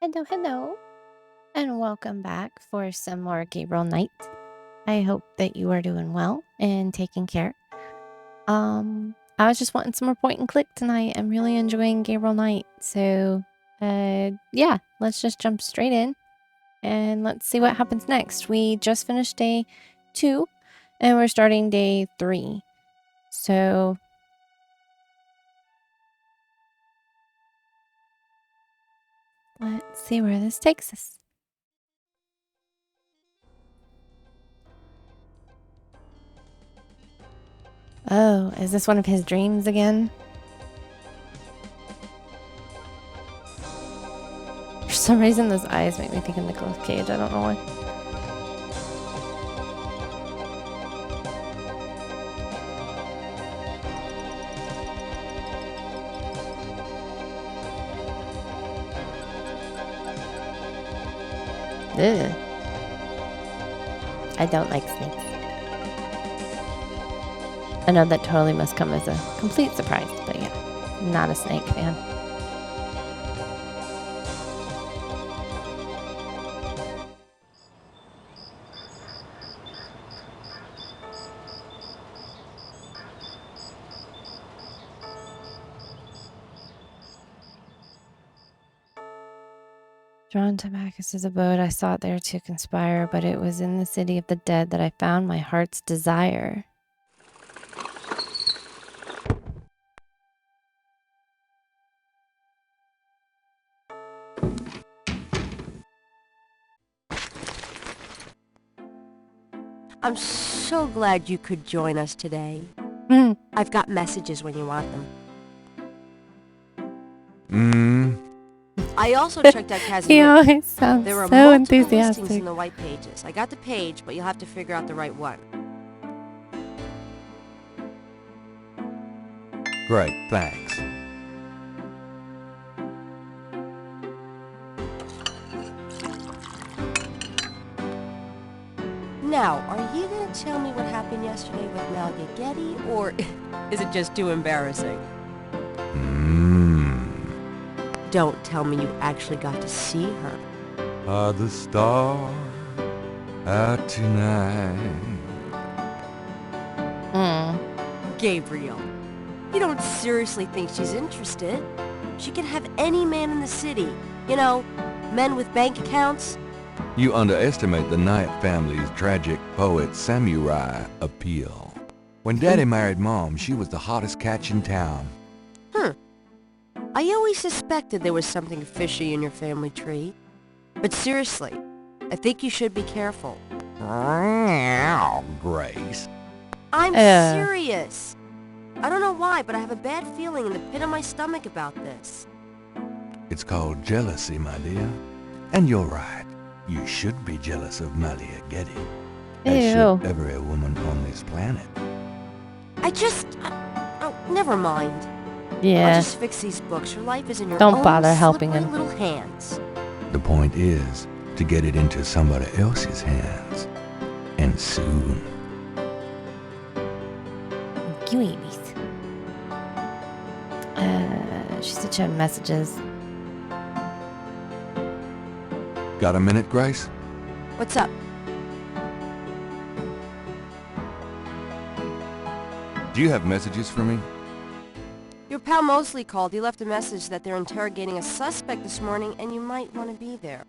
Hello, hello, and welcome back for some more Gabriel Knight. I hope that you are doing well and taking care. I was just wanting some more point and click tonight. I'm really enjoying Gabriel Knight. So, yeah, let's just jump straight in and let's see what happens next. We just finished day 2 and we're starting day 3. So, let's see where this takes us. Oh, is this one of his dreams again? For some reason, those eyes make me think of Nicolas Cage. I don't know why. Ugh. I don't like snakes. I know that totally must come as a complete surprise, but yeah, not a snake fan. Drawn to Bacchus's abode, I sought there to conspire, but it was in the city of the dead that I found my heart's desire. I'm so glad you could join us today. I've got messages when you want them. I also checked out Casimir. He always sounds There are so multiple enthusiastic. listings in the white pages. I got the page, but you'll have to figure out the right one. Great, thanks. Now, are you going to tell me what happened yesterday with Malia Getty, or is it just too embarrassing? Don't tell me you actually got to see her. Are the stars out tonight? Gabriel, you don't seriously think she's interested? She can have any man in the city. You know, men with bank accounts. You underestimate the Knight family's tragic poet samurai appeal. When Daddy married Mom, she was the hottest catch in town. I always suspected there was something fishy in your family tree. But seriously, I think you should be careful. Grace. I'm serious. I don't know why, but I have a bad feeling in the pit of my stomach about this. It's called jealousy, my dear. And you're right. You should be jealous of Malia Getty. As should every woman on this planet. Oh, never mind. Yeah. I'll just fix these books. Your life is in your Don't own bother helping slippery him. little hands. The point is to get it into somebody else's hands. And soon. You eat me. She said she had messages. Got a minute, Grace? What's up? Do you have messages for me? Your pal Mosley called. He left a message that they're interrogating a suspect this morning and you might want to be there.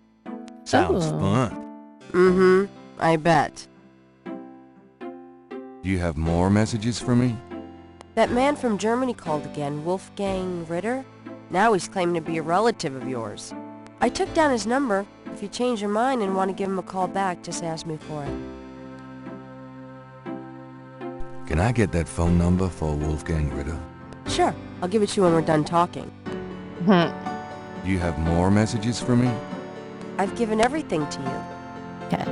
Sounds fun. I bet. Do you have more messages for me? That man from Germany called again, Wolfgang Ritter. Now he's claiming to be a relative of yours. I took down his number. If you change your mind and want to give him a call back, just ask me for it. Can I get that phone number for Wolfgang Ritter? Sure, I'll give it to you when we're done talking. Do you have more messages for me? I've given everything to you. Okay.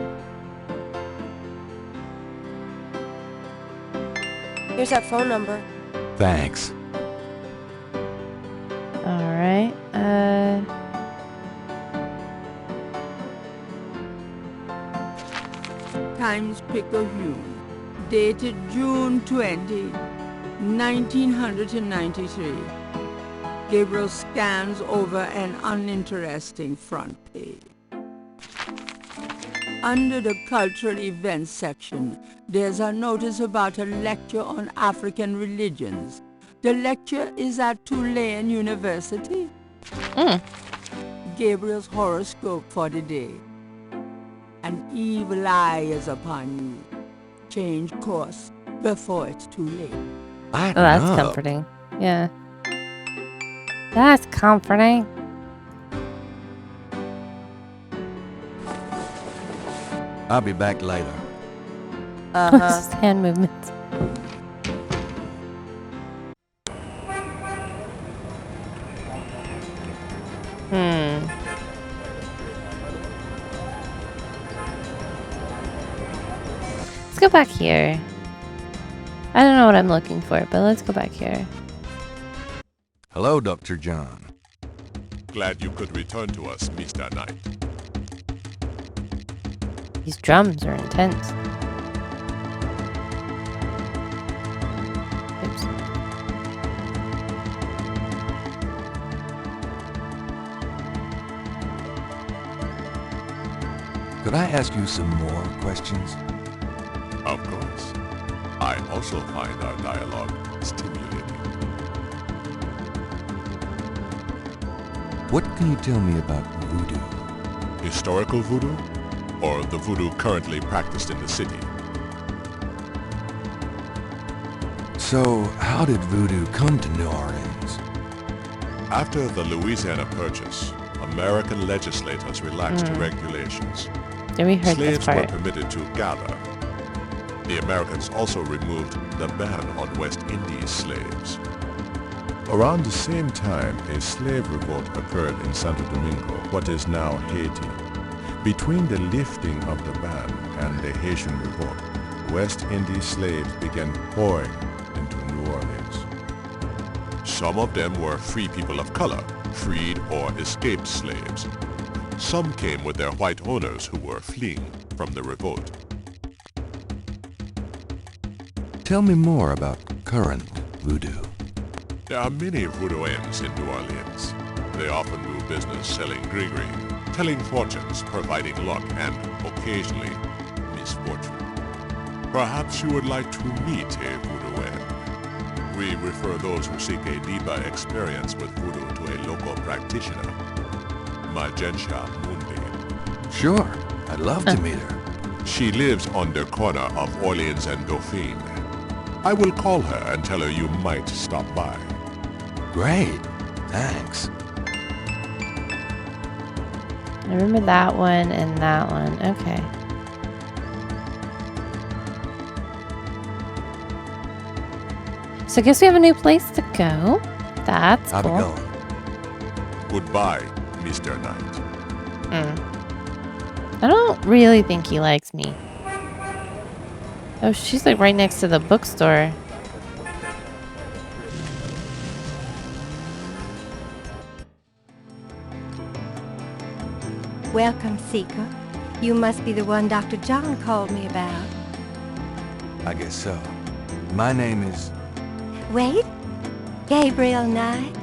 Here's that phone number. Thanks. Alright, Times Picayune, dated June 20, 1993. Gabriel scans over an uninteresting front page. Under the cultural events section, there's a notice about a lecture on African religions. The lecture is at Tulane University. Gabriel's horoscope for the day. An evil eye is upon you. Change course before it's too late. Oh, that's comforting. Yeah. That's comforting. I'll be back later. What's his hand movements? Let's go back here. I don't know what I'm looking for, but let's go back here. Hello, Dr. John. Glad you could return to us, Mr. Knight. These drums are intense. Oops. Could I ask you some more questions? Of course. I also find our dialogue stimulating. What can you tell me about voodoo? Historical voodoo? Or the voodoo currently practiced in the city? So, how did voodoo come to New Orleans? After the Louisiana Purchase, American legislators relaxed regulations. Yeah, we heard Slaves this were part. permitted to gather. The Americans also removed the ban on West Indies slaves. Around the same time, a slave revolt occurred in Santo Domingo, what is now Haiti. Between the lifting of the ban and the Haitian revolt, West Indies slaves began pouring into New Orleans. Some of them were free people of color, freed or escaped slaves. Some came with their white owners who were fleeing from the revolt. Tell me more about current voodoo. There are many voodooians in New Orleans. They often do business selling gris-gris, telling fortunes, providing luck, and occasionally misfortune. Perhaps you would like to meet a voodooian. We refer those who seek a deeper experience with voodoo to a local practitioner, Magentia Moonbeam. Sure, I'd love to meet her. She lives on the corner of Orleans and Dauphine. I will call her and tell her you might stop by. Great, thanks. I remember that one and that one. Okay. So I guess we have a new place to go. That's I'll be cool. going. Goodbye, Mr. Knight. I don't really think he likes me. Oh, she's like right next to the bookstore. Welcome, Seeker. You must be the one Dr. John called me about. I guess so. My name is... Wait, Gabriel Knight?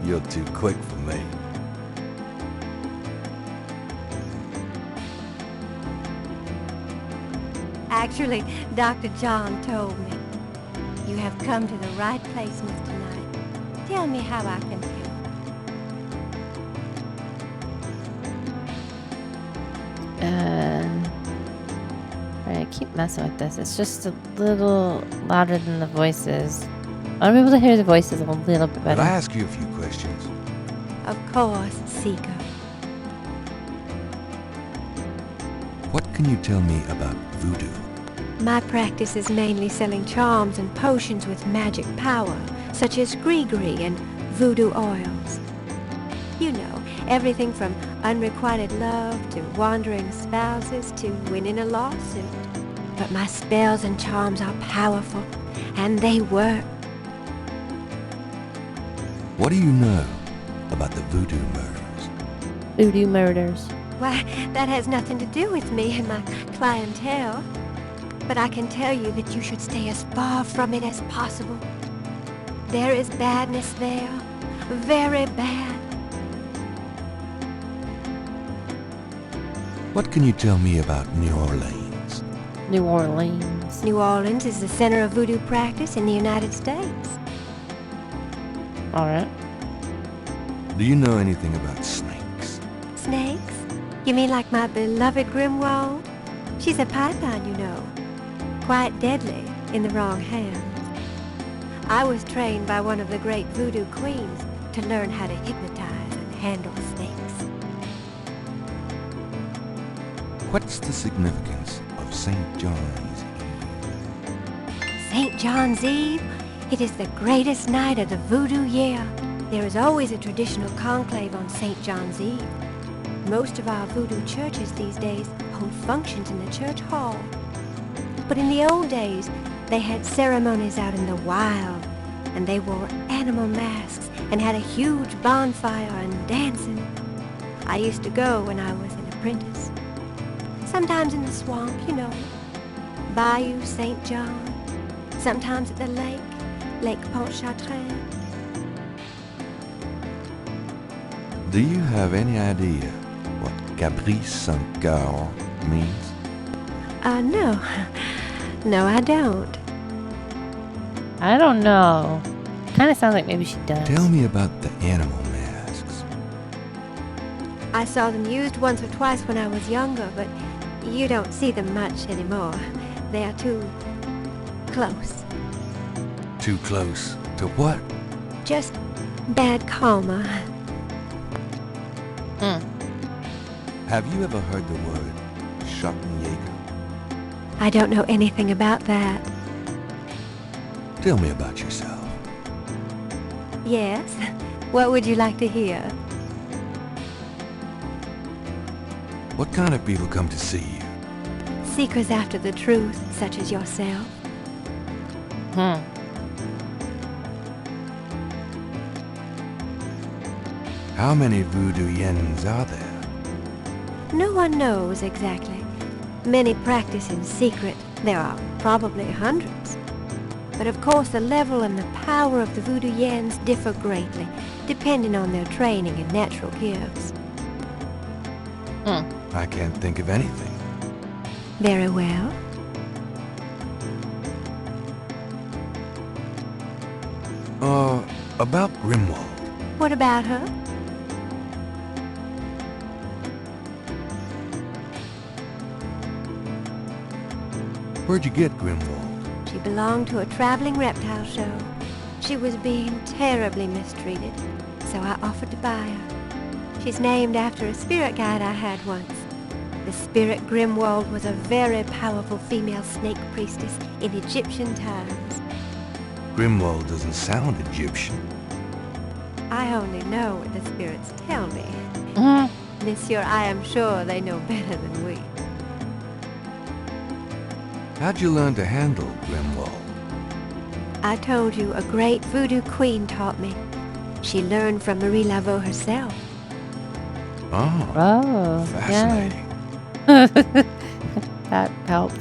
You're too quick for me. Actually, Dr. John told me. You have come to the right place, Mr. Knight. Tell me how I can help. Alright, I keep messing with this. It's just a little louder than the voices. I want to be able to hear the voices a little bit Could better. I ask you a few questions? Of course, Seeker. What can you tell me about voodoo? My practice is mainly selling charms and potions with magic power, such as gris-gris and voodoo oils. You know, everything from unrequited love to wandering spouses to winning a lawsuit. But my spells and charms are powerful, and they work. What do you know about the voodoo murders? Voodoo murders. Why, that has nothing to do with me and my clientele. But I can tell you that you should stay as far from it as possible. There is badness there. Very bad. What can you tell me about New Orleans? New Orleans. New Orleans is the center of voodoo practice in the United States. All right. Do you know anything about snakes? Snakes? You mean like my beloved Grimwald? She's a python, you know. Quite deadly in the wrong hands. I was trained by one of the great voodoo queens to learn how to hypnotize and handle snakes. What's the significance of St. John's Eve? St. John's Eve? It is the greatest night of the voodoo year. There is always a traditional conclave on St. John's Eve. Most of our voodoo churches these days hold functions in the church hall. But in the old days, they had ceremonies out in the wild, and they wore animal masks and had a huge bonfire and dancing. I used to go when I was an apprentice. Sometimes in the swamp, you know, Bayou St. John. Sometimes at the lake, Lake Pontchartrain. Do you have any idea what Ciphergurl means? No. No, I don't. I don't know. Kind of sounds like maybe she does. Tell me about the animal masks. I saw them used once or twice when I was younger, but you don't see them much anymore. They are too close. Too close to what? Just bad karma. Have you ever heard the word Schottenjäger? I don't know anything about that. Tell me about yourself. Yes? What would you like to hear? What kind of people come to see you? Seekers after the truth, such as yourself. How many voodoo yens are there? No one knows exactly. Many practice in secret. There are probably hundreds. But of course the level and the power of the voodoo yens differ greatly, depending on their training and natural gifts. I can't think of anything. Very well. About Grimwald. What about her? Where'd you get Grimwald? She belonged to a traveling reptile show. She was being terribly mistreated, so I offered to buy her. She's named after a spirit guide I had once. The spirit Grimwald was a very powerful female snake priestess in Egyptian times. Grimwald doesn't sound Egyptian. I only know what the spirits tell me. Monsieur, I am sure they know better than we. How'd you learn to handle Grimwald? I told you a great voodoo queen taught me. She learned from Marie Laveau herself. Oh, fascinating. Yeah. That helps.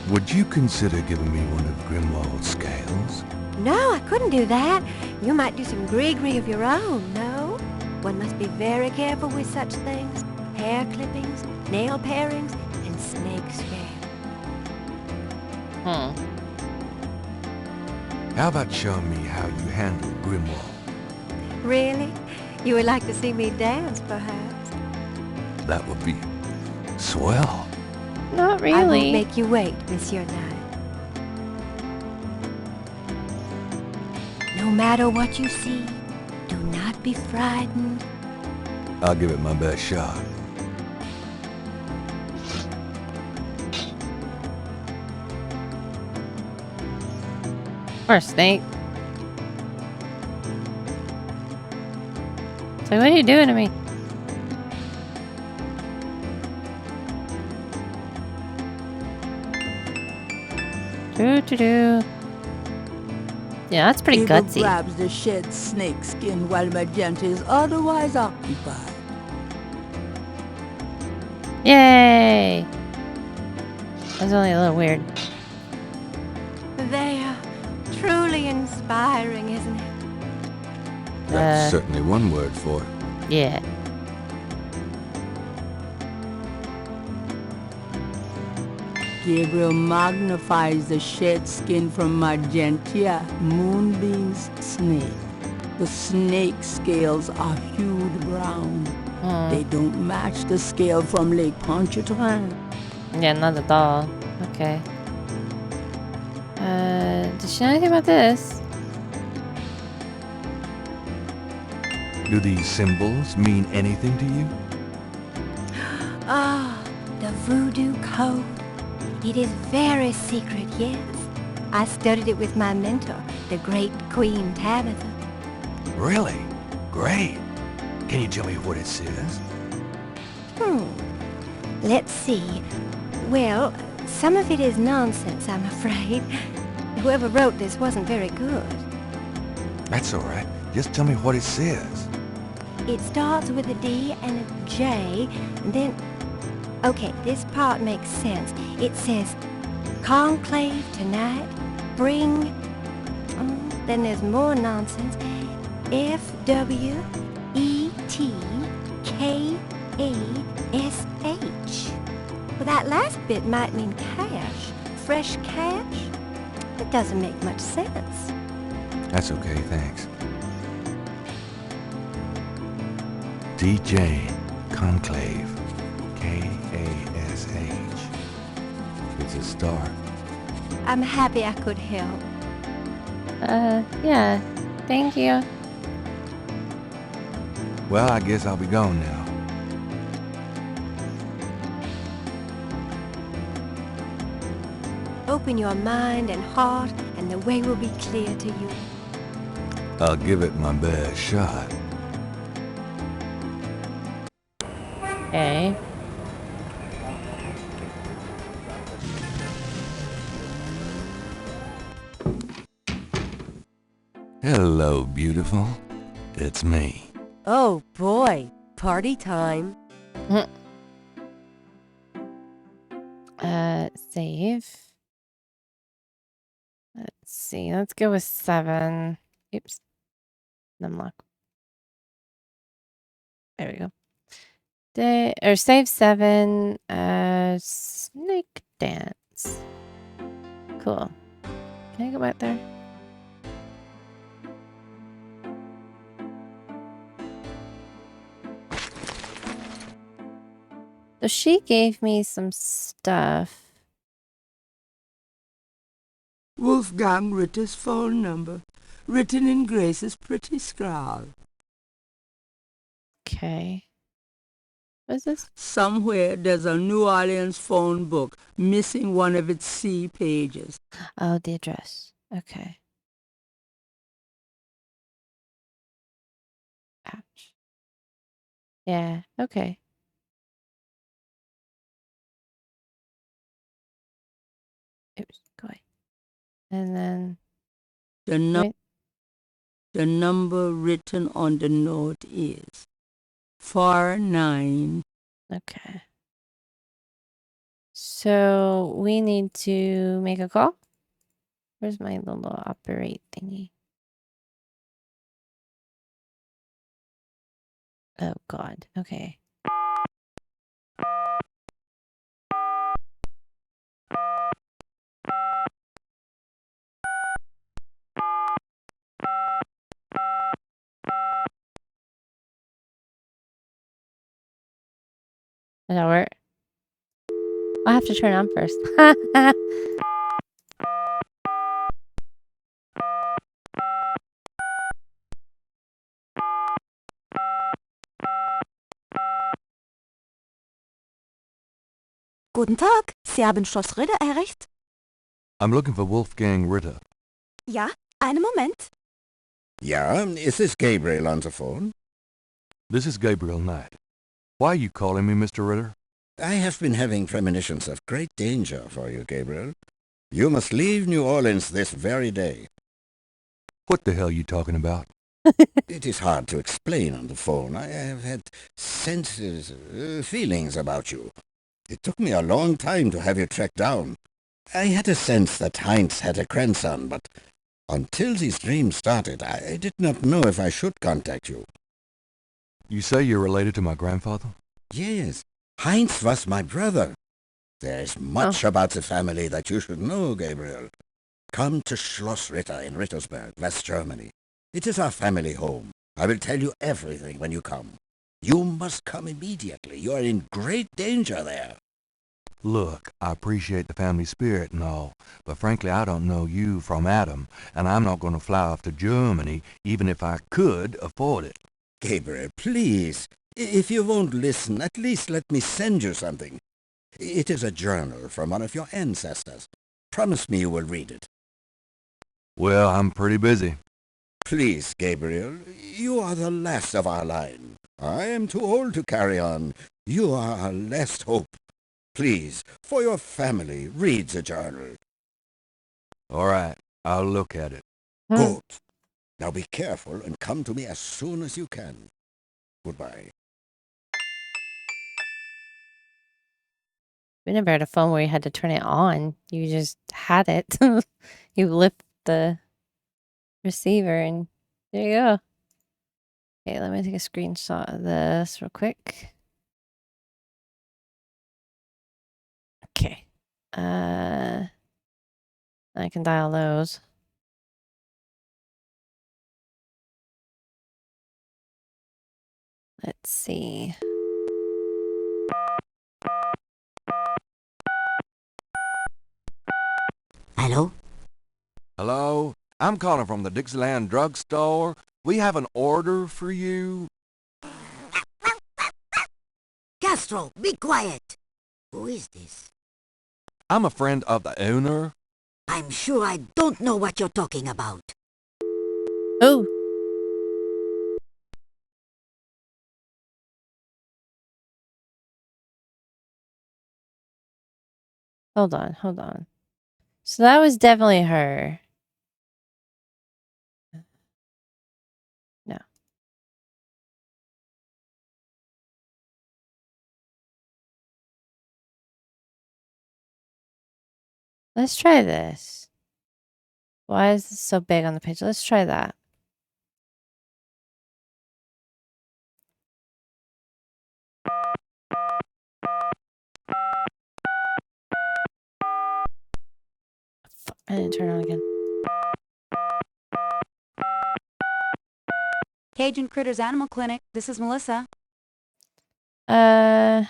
Would you consider giving me one of Grimwald's scales? No, I couldn't do that. You might do some gree-gree of your own, no? One must be very careful with such things. Hair clippings, nail parings, and snake scale. How about showing me how you handle Grimwald? Really? You would like to see me dance, perhaps? That would be swell. Not really. I won't make you wait, Monsieur Knight. No matter what you see, do not be frightened. I'll give it my best shot. Poor snake. So what are you doing to me? Do. Yeah, that's pretty Eagle gutsy. grabs the shed snake skin while Magenta is otherwise occupied. Yay! That's only a little weird. They are truly inspiring. inspiring, isn't it? That's certainly one word for it. Yeah. Gabriel magnifies the shed skin from Magentia, Moonbeam's snake. The snake scales are hued brown. They don't match the scale from Lake Pontchartrain. Yeah, not at all. Okay. Does she know anything about this? Do these symbols mean anything to you? Ah, the voodoo code. It is very secret, yes. I studied it with my mentor, the great Queen Tabitha. Really? Great. Can you tell me what it says? Let's see. Well, some of it is nonsense, I'm afraid. Whoever wrote this wasn't very good. That's all right. Just tell me what it says. It starts with a D and a J, and then... Okay, this part makes sense. It says, conclave tonight, bring... then there's more nonsense. FWETKASH. Well, that last bit might mean cash. Fresh cash? It doesn't make much sense. That's okay, thanks. DJ Conclave. K-A-S-H. It's a start. I'm happy I could help. Yeah. Thank you. Well, I guess I'll be gone now. Open your mind and heart, and the way will be clear to you. I'll give it my best shot. Okay. Hello, beautiful. It's me. Oh boy, party time. Save. Let's see. Let's go with 7. Oops. Numlock. There we go. Save 7. Snake dance. Cool. Can I go back there? So she gave me some stuff. Wolfgang Ritter's phone number, written in Grace's pretty scrawl. Okay. What's this? Somewhere there's a New Orleans phone book missing one of its C pages. Oh, the address. Okay. Ouch. Yeah, okay. Oops, go away. And then... The number written on the note is 49. Okay. So we need to make a call? Where's my little operate thingy? Oh, God. Okay. Does that work? I'll have to turn it on first. Guten Tag, Sie haben Schloss Ritter erreicht? I'm looking for Wolfgang Ritter. Ja, einen Moment. Yeah, is this Gabriel on the phone? This is Gabriel Knight. Why are you calling me, Mr. Ritter? I have been having premonitions of great danger for you, Gabriel. You must leave New Orleans this very day. What the hell are you talking about? It is hard to explain on the phone. I have had senses, feelings about you. It took me a long time to have you tracked down. I had a sense that Heinz had a grandson, but Until this dream started, I did not know if I should contact you. You say you're related to my grandfather? Yes, Heinz was my brother. There is much about the family that you should know, Gabriel. Come to Schloss Ritter in Rittersberg, West Germany. It is our family home. I will tell you everything when you come. You must come immediately. You are in great danger there. Look, I appreciate the family spirit and all, but frankly I don't know you from Adam, and I'm not going to fly off to Germany even if I could afford it. Gabriel, please. If you won't listen, at least let me send you something. It is a journal from one of your ancestors. Promise me you will read it. Well, I'm pretty busy. Please, Gabriel, you are the last of our line. I am too old to carry on. You are our last hope. Please, for your family, read the journal. All right, I'll look at it. Good. Now be careful and come to me as soon as you can. Goodbye. We never had a phone where you had to turn it on. You just had it. You lift the receiver and there you go. Okay, let me take a screenshot of this real quick. Okay. I can dial those. Let's see. Hello? Hello? I'm calling from the Dixieland drugstore. We have an order for you. Castro, be quiet. Who is this? I'm a friend of the owner. I'm sure I don't know what you're talking about. Oh. Hold on. So that was definitely her. No. Let's try this. Why is this so big on the page? Let's try that. I didn't turn it on again. Cajun Critters Animal Clinic. This is Melissa. Do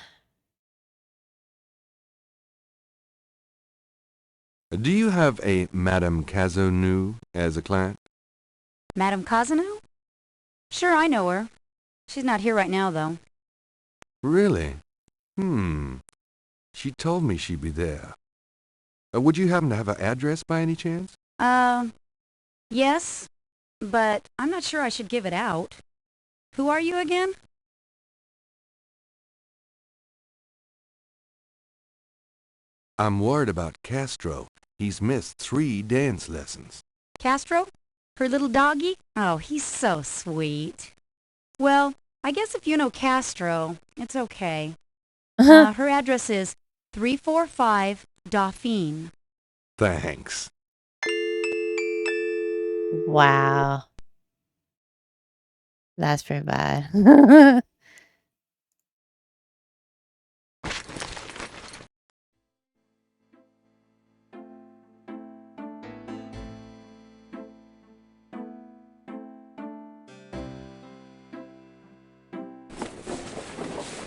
you have a Madame Cazonou as a client? Madame Cosano? Sure, I know her. She's not here right now, though. Really? She told me she'd be there. Would you happen to have her address by any chance? Yes, but I'm not sure I should give it out. Who are you again? I'm worried about Castro. He's missed 3 dance lessons. Castro? Her little doggy? Oh, he's so sweet. Well, I guess if you know Castro, it's okay. Her address is 345 Dauphine. Thanks. Wow. That's pretty bad.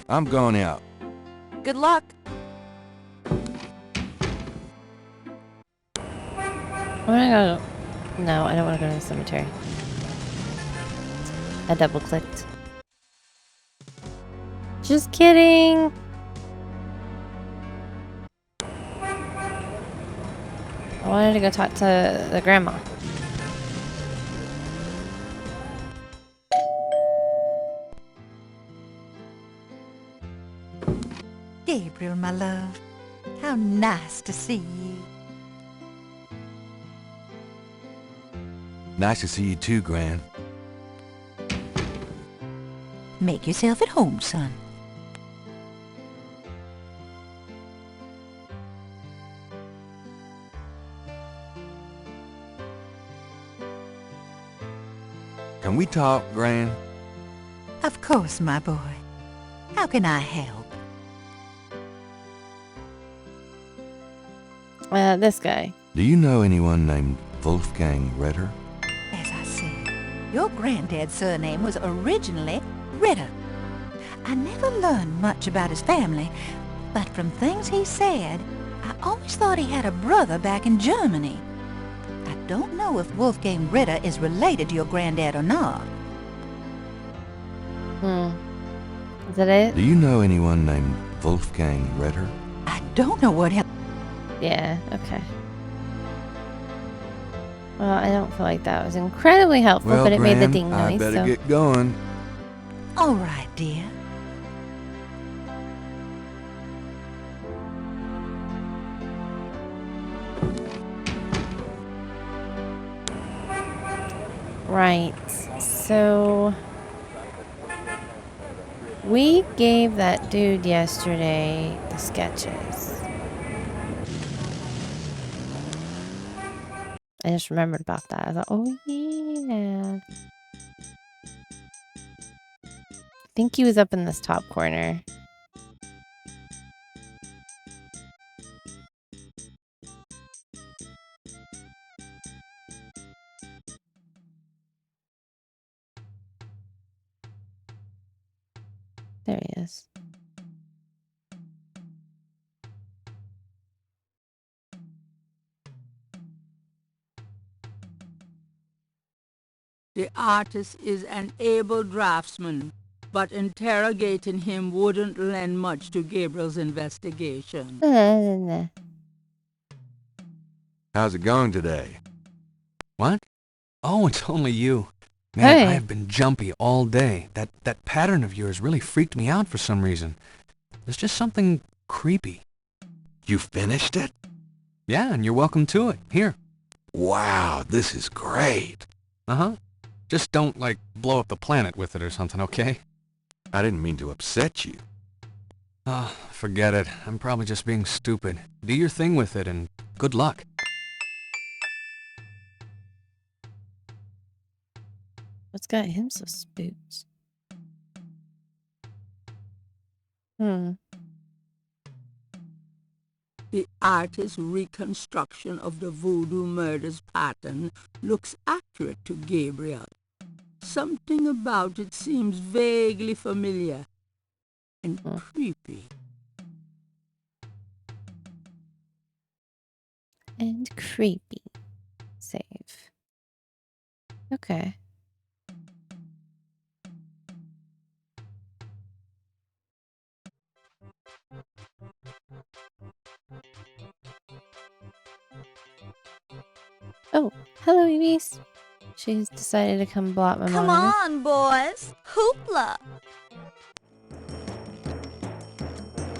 I'm going out. Good luck. I'm gonna go. No, I don't want to go to the cemetery. I double clicked. Just kidding. I wanted to go talk to the grandma. Gabriel, my love, how nice to see you. Nice to see you too, Gran. Make yourself at home, son. Can we talk, Gran? Of course, my boy. How can I help? This guy. Do you know anyone named Wolfgang Ritter? As I said, your granddad's surname was originally Ritter. I never learned much about his family, but from things he said, I always thought he had a brother back in Germany. I don't know if Wolfgang Ritter is related to your granddad or not. Is that it? Do you know anyone named Wolfgang Ritter? I don't know what Yeah, okay. Well, I don't feel like that was incredibly helpful, Well, but it made the Gran, ding I noise, better so... get going. All right, dear. Right, so... We gave that dude yesterday the sketches. I just remembered about that. I thought, oh yeah. I think he was up in this top corner. There he is. The artist is an able draftsman, but interrogating him wouldn't lend much to Gabriel's investigation. How's it going today? What? Oh, it's only you. Man, Hey. I have been jumpy all day. That pattern of yours really freaked me out for some reason. There's just something creepy. You finished it? Yeah, and you're welcome to it. Here. Wow, this is great. Uh-huh. Just don't, like, blow up the planet with it or something, okay? I didn't mean to upset you. Ah, forget it. I'm probably just being stupid. Do your thing with it, and good luck. What's got him so spooked? The artist's reconstruction of the voodoo murders pattern looks accurate to Gabriel. Something about it seems vaguely familiar and creepy. And creepy. Save. Okay. Oh, hello, Evis. She's decided to come block my Come monitor. on, boys. Hoopla.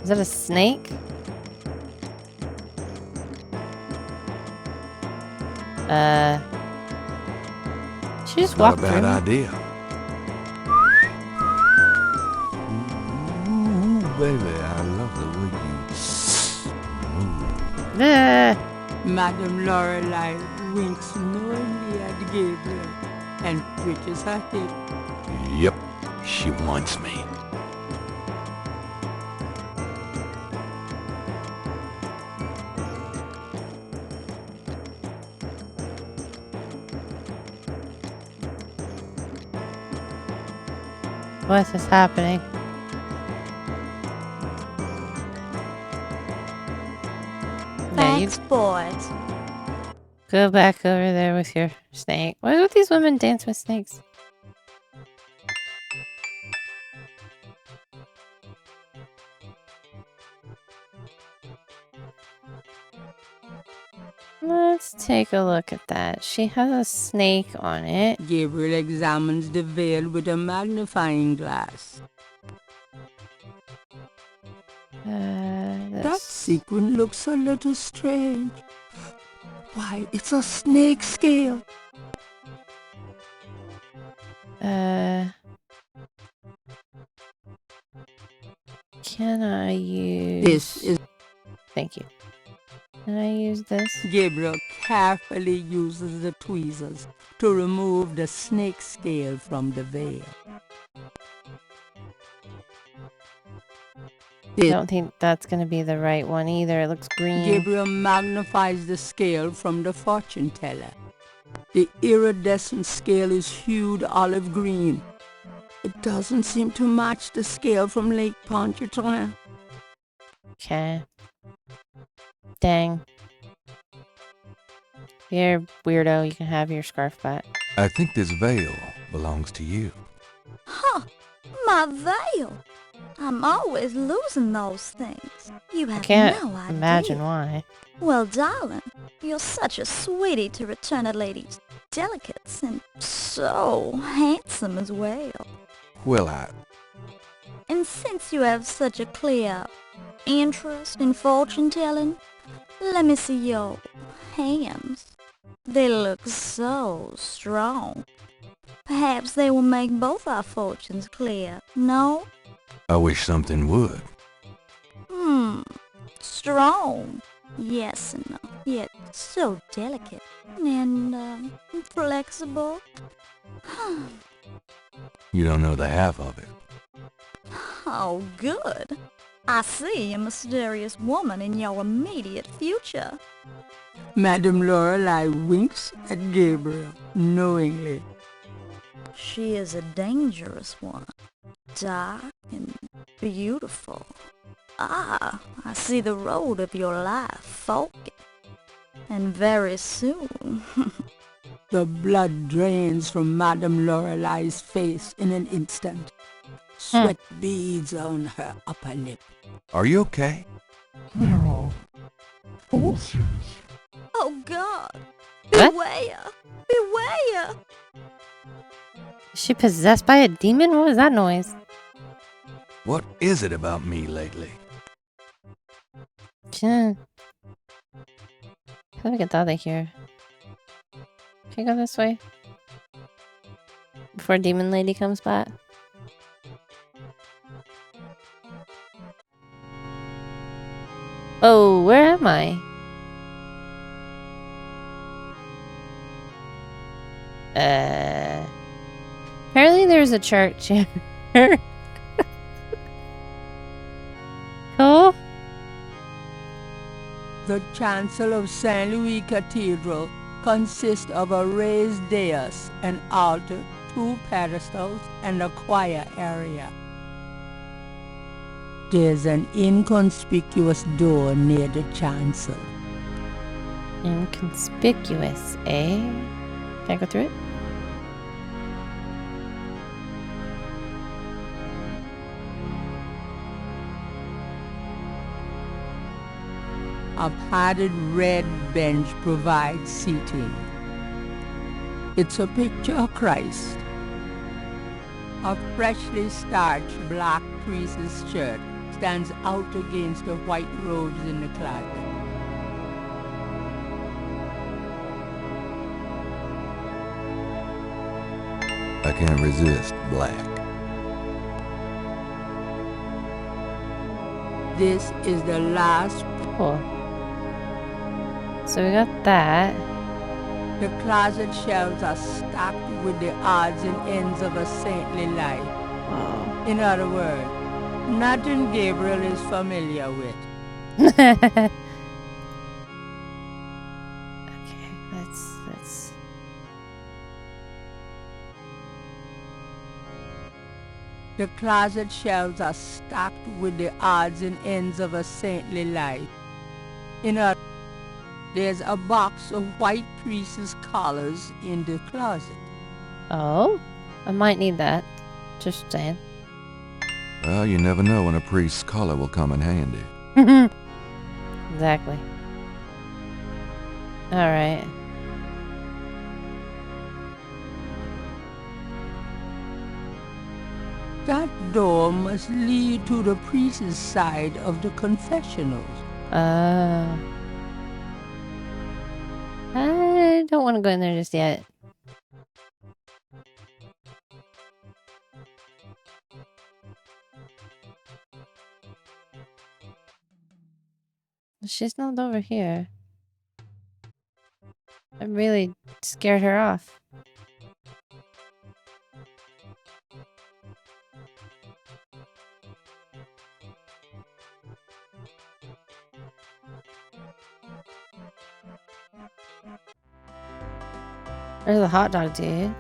Is that a snake? She just Not walked a bad through. idea. Ooh, baby, I love the way you move. Madame Lorelei winks knowingly at Gabriel and twitches her hip. Yep, she wants me. What is happening? Yeah, you Thanks, boys. go back over there with your snake. Why do these women dance with snakes? Let's take a look at that. She has a snake on it. Gabriel examines the veil with a magnifying glass. That sequin looks a little strange. Why, it's a snake scale. Can I use... This is... Thank you. Can I use this? Gabriel carefully uses the tweezers to remove the snake scale from the veil. I don't think that's going to be the right one either. It looks green. Gabriel magnifies the scale from the fortune teller. The iridescent scale is hued olive green. It doesn't seem to match the scale from Lake Pontchartrain. Okay. Dang. Here, weirdo, you can have your scarf back. I think this veil belongs to you. Huh, my veil. I'm always losing those things. You have I can't no idea. imagine why. Well, darling, you're such a sweetie to return a lady's delicates, and so handsome as well. Well, And since you have such a clear interest in fortune-telling, let me see your hands. They look so strong. Perhaps they will make both our fortunes clear, no? I wish something would. Strong. Yes and no, yet so delicate and flexible. You don't know the half of it. Oh, good. I see a mysterious woman in your immediate future. Madame Lorelei winks at Gabriel knowingly. She is a dangerous one, dark and beautiful. Ah, I see the road of your life forking. And very soon. The blood drains from Madame Lorelei's face in an instant. Sweat beads on her upper lip. Are you okay? Oh, God. What? Beware! Beware! Is she possessed by a demon? What was that noise? What is it about me lately? How do we get out of here? Can I go this way? Before Demon Lady comes back? Oh, where am I? Apparently there's a church here. Cool. The chancel of St. Louis Cathedral consists of a raised dais, an altar, 2 pedestals, and a choir area. There's an inconspicuous door near the chancel. Inconspicuous, eh? Can I go through it? A padded red bench provides seating. It's a picture of Christ. A freshly starched black priest's shirt stands out against the white robes in the closet. I can't resist black. This is the last. Cool. So we got that. The closet shelves are stacked with the odds and ends of a saintly life. Wow. In other words, nothing Gabriel is familiar with. Okay, let's... The closet shelves are stacked with the odds and ends of a saintly life. In other words, there's a box of white priest's collars in the closet. Oh? I might need that. Just saying. Well, you never know when a priest's collar will come in handy. Exactly. Alright. That door must lead to the priest's side of the confessionals. I don't want to go in there just yet. She's not over here. really scared her off. There's the hot dog dude.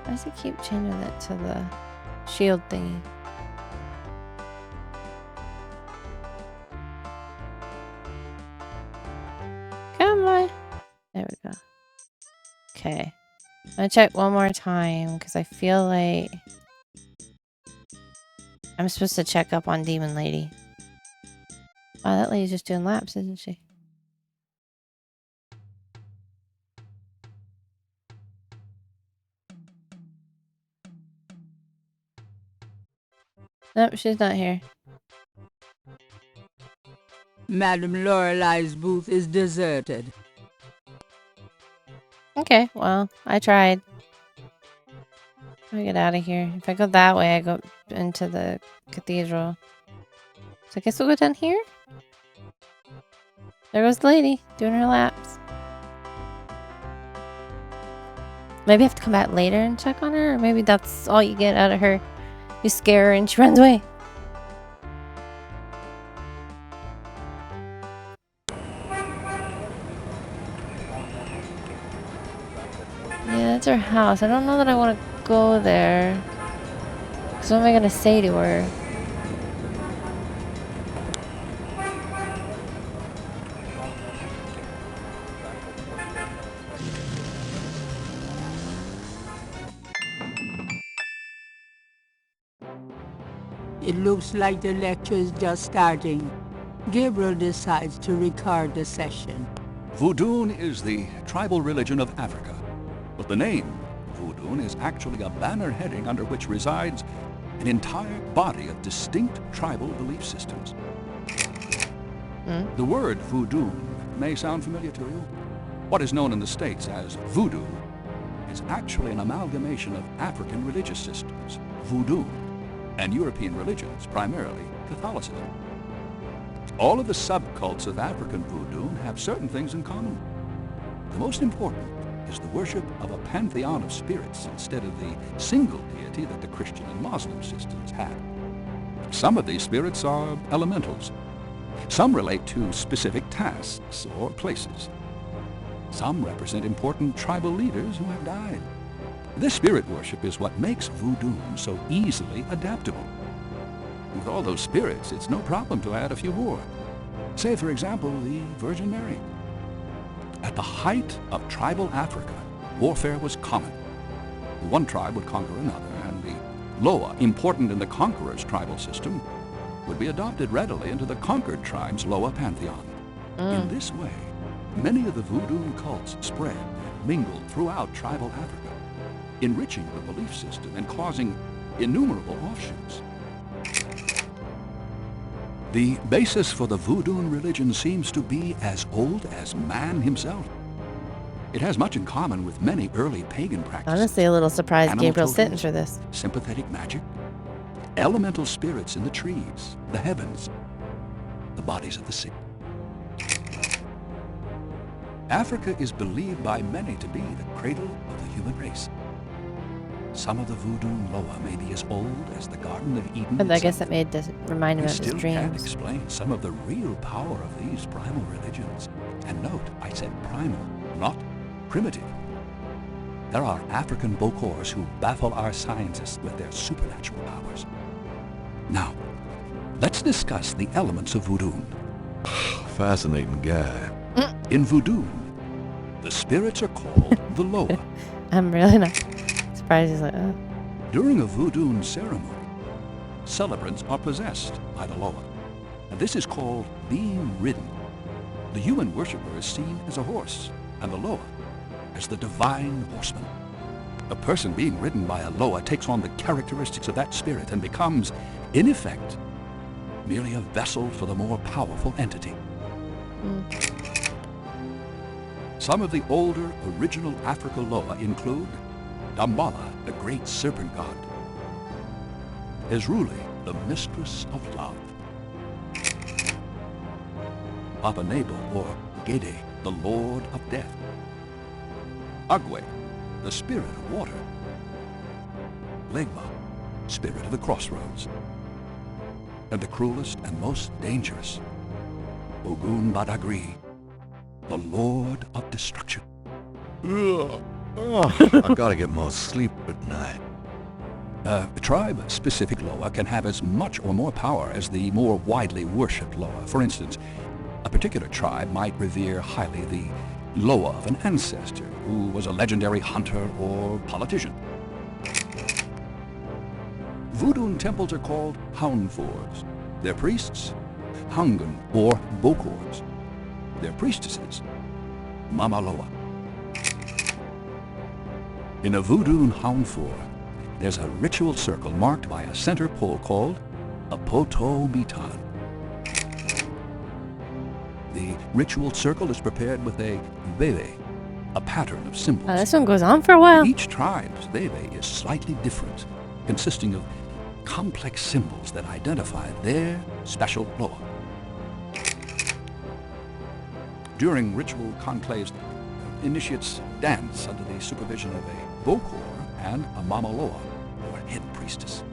Why does he keep changing that to the shield thingy? Come on. There we go. Okay. I'm gonna check one more time because I feel like I'm supposed to check up on Demon Lady. Wow, that lady's just doing laps, isn't she? Nope, she's not here. Madame Lorelai's booth is deserted. Okay, well, I tried. Let me get out of here. If I go that way, I go into the cathedral. So I guess we'll go down here? There goes the lady doing her laps. Maybe I have to come back later and check on her, or maybe that's all you get out of her. You scare her and she runs away. Yeah, that's her house. I don't know that I want to go there. Because what am I going to say to her? It looks like the lecture is just starting. Gabriel decides to record the session. Voodoo is the tribal religion of Africa, but the name Voodoo is actually a banner heading under which resides an entire body of distinct tribal belief systems. The word voodoo may sound familiar to you. What is known in the States as voodoo is actually an amalgamation of African religious systems, voodoo, and European religions, primarily Catholicism. All of the subcults of African voodoo have certain things in common. The most important is the worship of a pantheon of spirits instead of the single deity that the Christian and Muslim systems had. Some of these spirits are elementals. Some relate to specific tasks or places. Some represent important tribal leaders who have died. This spirit worship is what makes voodoo so easily adaptable. With all those spirits, it's no problem to add a few more. Say, for example, the Virgin Mary. At the height of tribal Africa, warfare was common. One tribe would conquer another, and the Loa, important in the conqueror's tribal system, would be adopted readily into the conquered tribe's Loa pantheon. In this way, many of the voodoo cults spread and mingled throughout tribal Africa, enriching the belief system and causing innumerable offshoots. The basis for the voodoo religion seems to be as old as man himself. It has much in common with many early pagan practices. Honestly, a little surprised Animal Gabriel's sitting totems, for this. sympathetic magic, elemental spirits in the trees, the heavens, the bodies of the sick. Africa is believed by many to be the cradle of the human race. Some of the voodoo Loa may be as old as the Garden of Eden But I itself. guess it made this remind him We of his still can't dreams. explain some of the real power of these primal religions. And note, I said primal, not primitive. There are African Bokors who baffle our scientists with their supernatural powers. Now, let's discuss the elements of voodoo. Fascinating guy. In voodoo, the spirits are called the Loa. I'm really not surprised he's like, oh. During a voodoo ceremony, celebrants are possessed by the Loa, and this is called being ridden. The human worshiper is seen as a horse, and the Loa as the divine horseman. A person being ridden by a Loa takes on the characteristics of that spirit and becomes, in effect, merely a vessel for the more powerful entity. Some of the older original Africa Loa include Dambala, the great serpent god, Ezruli, the mistress of love, Papa Nebo, or Gede, the lord of death, Agwe, the spirit of water. Legba, spirit of the crossroads. And the cruelest and most dangerous, Ogun Badagri, the Lord of Destruction. Ugh. Oh, I gotta get more sleep at night. A tribe-specific Loa can have as much or more power as the more widely worshipped Loa. For instance, a particular tribe might revere highly the Loa of an ancestor who was a legendary hunter or politician. Voodoo temples are called Houndfors. Their priests, Hangun or Bokors. Their priestesses, Mama Loa. In a Voodoo Houndfor, there's a ritual circle marked by a center pole called a Poto Mitan. The ritual circle is prepared with a veve, a pattern of symbols. Oh, this one goes on for a while. Each tribe's veve is slightly different, consisting of complex symbols that identify their special Loa. During ritual conclaves, initiates dance under the supervision of a Bokor and a Mama Loa, or head priestess.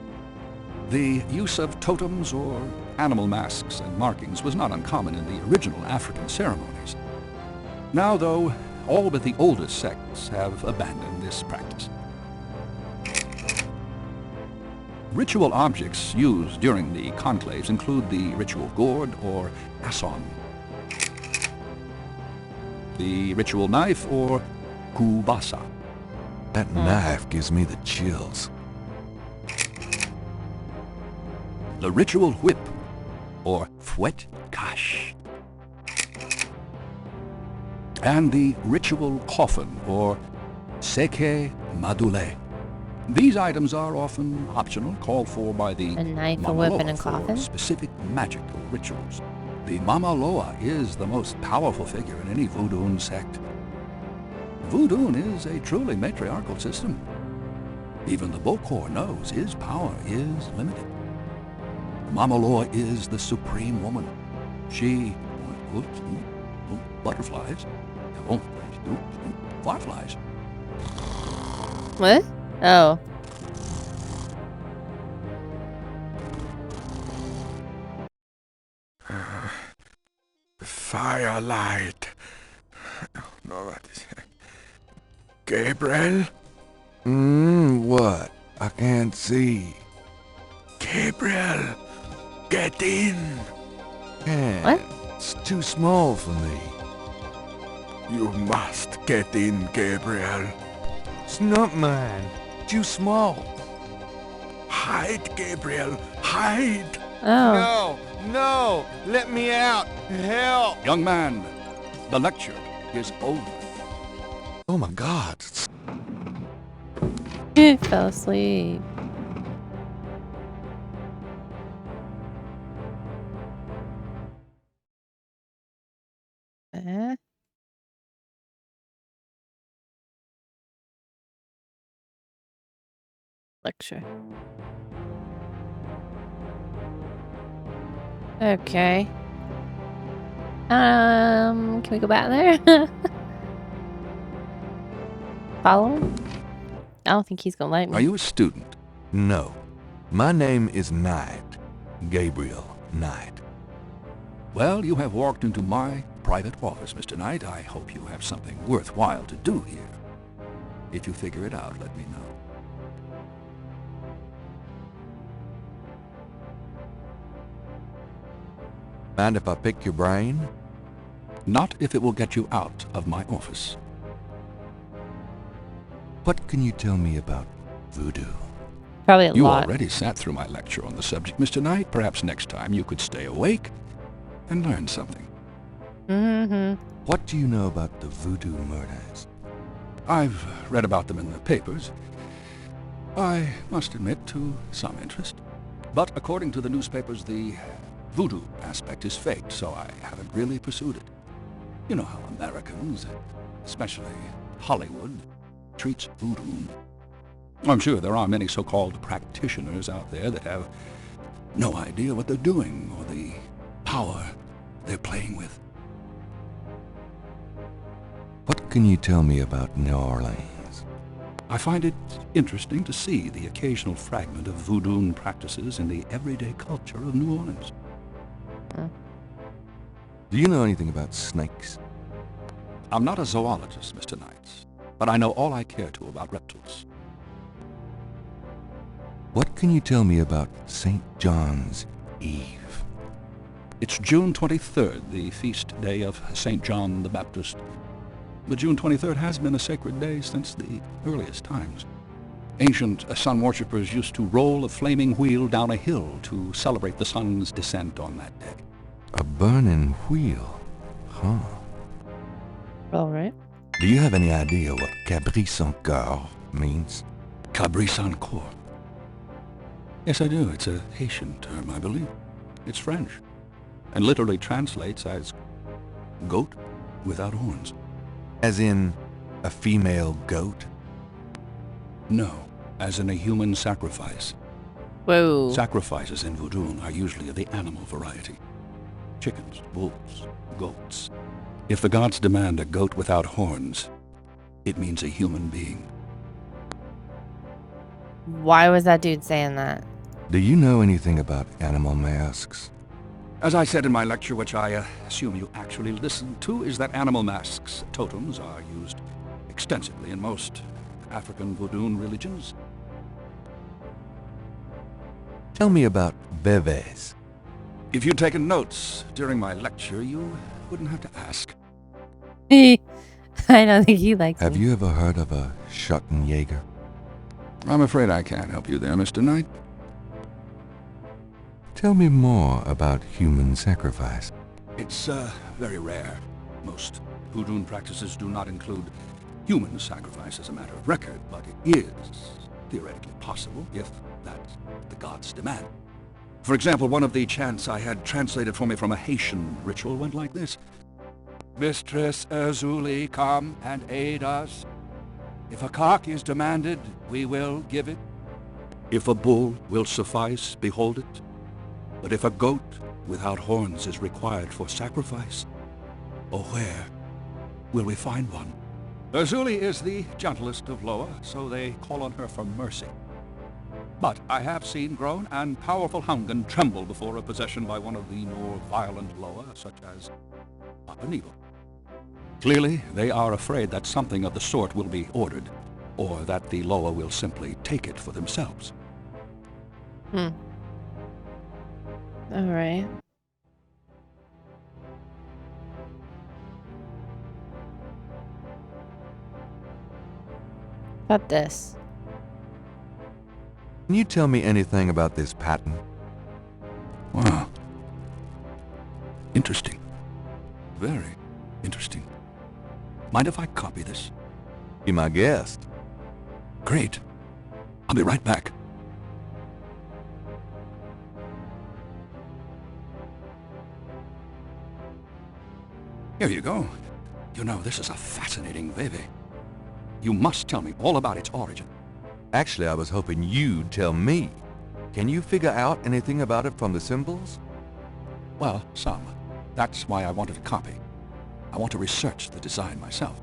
The use of totems or animal masks and markings was not uncommon in the original African ceremonies. Now, though, all but the oldest sects have abandoned this practice. Ritual objects used during the conclaves include the ritual gourd or asson, the ritual knife or kubasa. That knife gives me the chills. The ritual whip or fouet cash. And the ritual coffin or seke madule. These items are often optional, called for by the A knife, a Mama whip, Loa and a for coffin? specific magical rituals. The Mama Loa is the most powerful figure in any Voodoo sect. Voodoo is a truly matriarchal system. Even the Bokor knows his power is limited. Mama Loa is the supreme woman. She butterflies, fireflies. What? Oh. Firelight. No, what is it? Gabriel? What? I can't see. Gabriel, get in. Can't. What? It's too small for me. You must get in, Gabriel. It's not mine. Too small. Hide, Gabriel. Hide. Oh. No, let me out. Help. Young man, the lecture is over. Oh my God. He fell asleep. Lecture. Okay. Can we go back there? Follow him? I don't think he's gonna like me. Are you a student? No. My name is Knight. Gabriel Knight. Well, you have walked into my private office, Mr. Knight. I hope you have something worthwhile to do here. If you figure it out, let me know. Mind if I pick your brain? Not if it will get you out of my office. What can you tell me about voodoo? Probably a You lot. already sat through my lecture on the subject, Mr. Knight. Perhaps next time you could stay awake and learn something. Mm-hmm. What do you know about the voodoo murders? I've read about them in the papers. I must admit to some interest. But according to the newspapers, the voodoo aspect is faked, so I haven't really pursued it. You know how Americans, especially Hollywood, treats voodoo. I'm sure there are many so-called practitioners out there that have no idea what they're doing or the power they're playing with. What What can you tell me about New Orleans? I find it interesting to see the occasional fragment of voodoo practices in the everyday culture of New Orleans. Do you know anything about snakes? I'm not a zoologist, Mr. Knight, but I know all I care to about reptiles. What can you tell me about St. John's Eve? It's June 23rd, the feast day of St. John the Baptist. But June 23rd has been a sacred day since the earliest times. Ancient sun worshippers used to roll a flaming wheel down a hill to celebrate the sun's descent on that day. A burning wheel? Huh. All right. Do you have any idea what Ciphergurl means? Ciphergurl. Yes, I do. It's a Haitian term, I believe. It's French, and literally translates as goat without horns. As in a female goat? No, as in a human sacrifice. Whoa. Sacrifices in voodoo are usually of the animal variety. Chickens, wolves, goats. If the gods demand a goat without horns, it means a human being. Why was that dude saying that? Do you know anything about animal masks? As I said in my lecture, which I assume you actually listened to, is that animal masks, totems, are used extensively in most African voodoo religions. Tell me about bébés. If you'd taken notes during my lecture, you wouldn't have to ask. I don't think he likes Have me. you ever heard of a Schottenjäger? I'm afraid I can't help you there, Mr. Knight. Tell me more about human sacrifice. It's very rare. Most voodoo practices do not include human sacrifice as a matter of record, but it is theoretically possible if that's the gods demand. For example, one of the chants I had translated for me from a Haitian ritual went like this. Mistress Erzulie, come and aid us. If a cock is demanded, we will give it. If a bull will suffice, behold it. But if a goat without horns is required for sacrifice, oh, where will we find one? Erzulie is the gentlest of Loa, so they call on her for mercy. But I have seen grown and powerful Hungan tremble before a possession by one of the more violent Loa, such as Papa Nebo. Clearly, they are afraid that something of the sort will be ordered, or that the Loa will simply take it for themselves. All right. About this. Can you tell me anything about this pattern? Wow. Interesting. Very interesting. Mind if I copy this? Be my guest. Great. I'll be right back. Here you go. You know, this is a fascinating veve. You must tell me all about its origin. Actually, I was hoping you'd tell me. Can you figure out anything about it from the symbols? Well, some. That's why I wanted a copy. I want to research the design myself.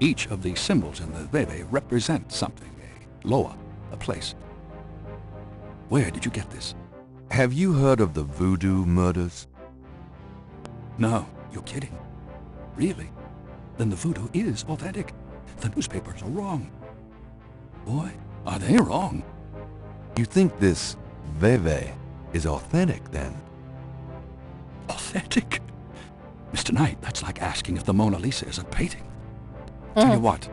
Each of the symbols in the veve represents something, a loa, a place. Where did you get this? Have you heard of the voodoo murders? No, you're kidding. Really? Then the voodoo is authentic. The newspapers are wrong. Boy, are they wrong. You think this veve is authentic, then? Authentic? Mr. Knight, that's like asking if the Mona Lisa is a painting. Tell you what,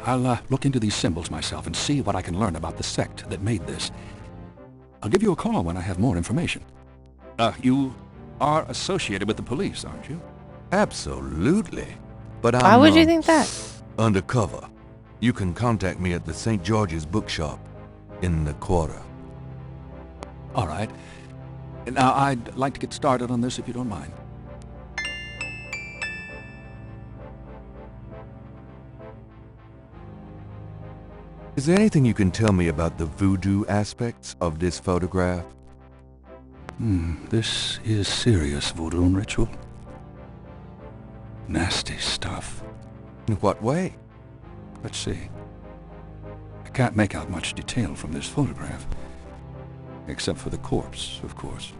I'll look into these symbols myself and see what I can learn about the sect that made this. I'll give you a call when I have more information. You are associated with the police, aren't you? Absolutely. But Why would you think that? Undercover. You can contact me at the St. George's bookshop in the quarter. All right. Now, I'd like to get started on this if you don't mind. Is there anything you can tell me about the voodoo aspects of this photograph? This is serious voodoo ritual. Nasty stuff. In what way? Let's see. I can't make out much detail from this photograph. Except for the corpse, of course.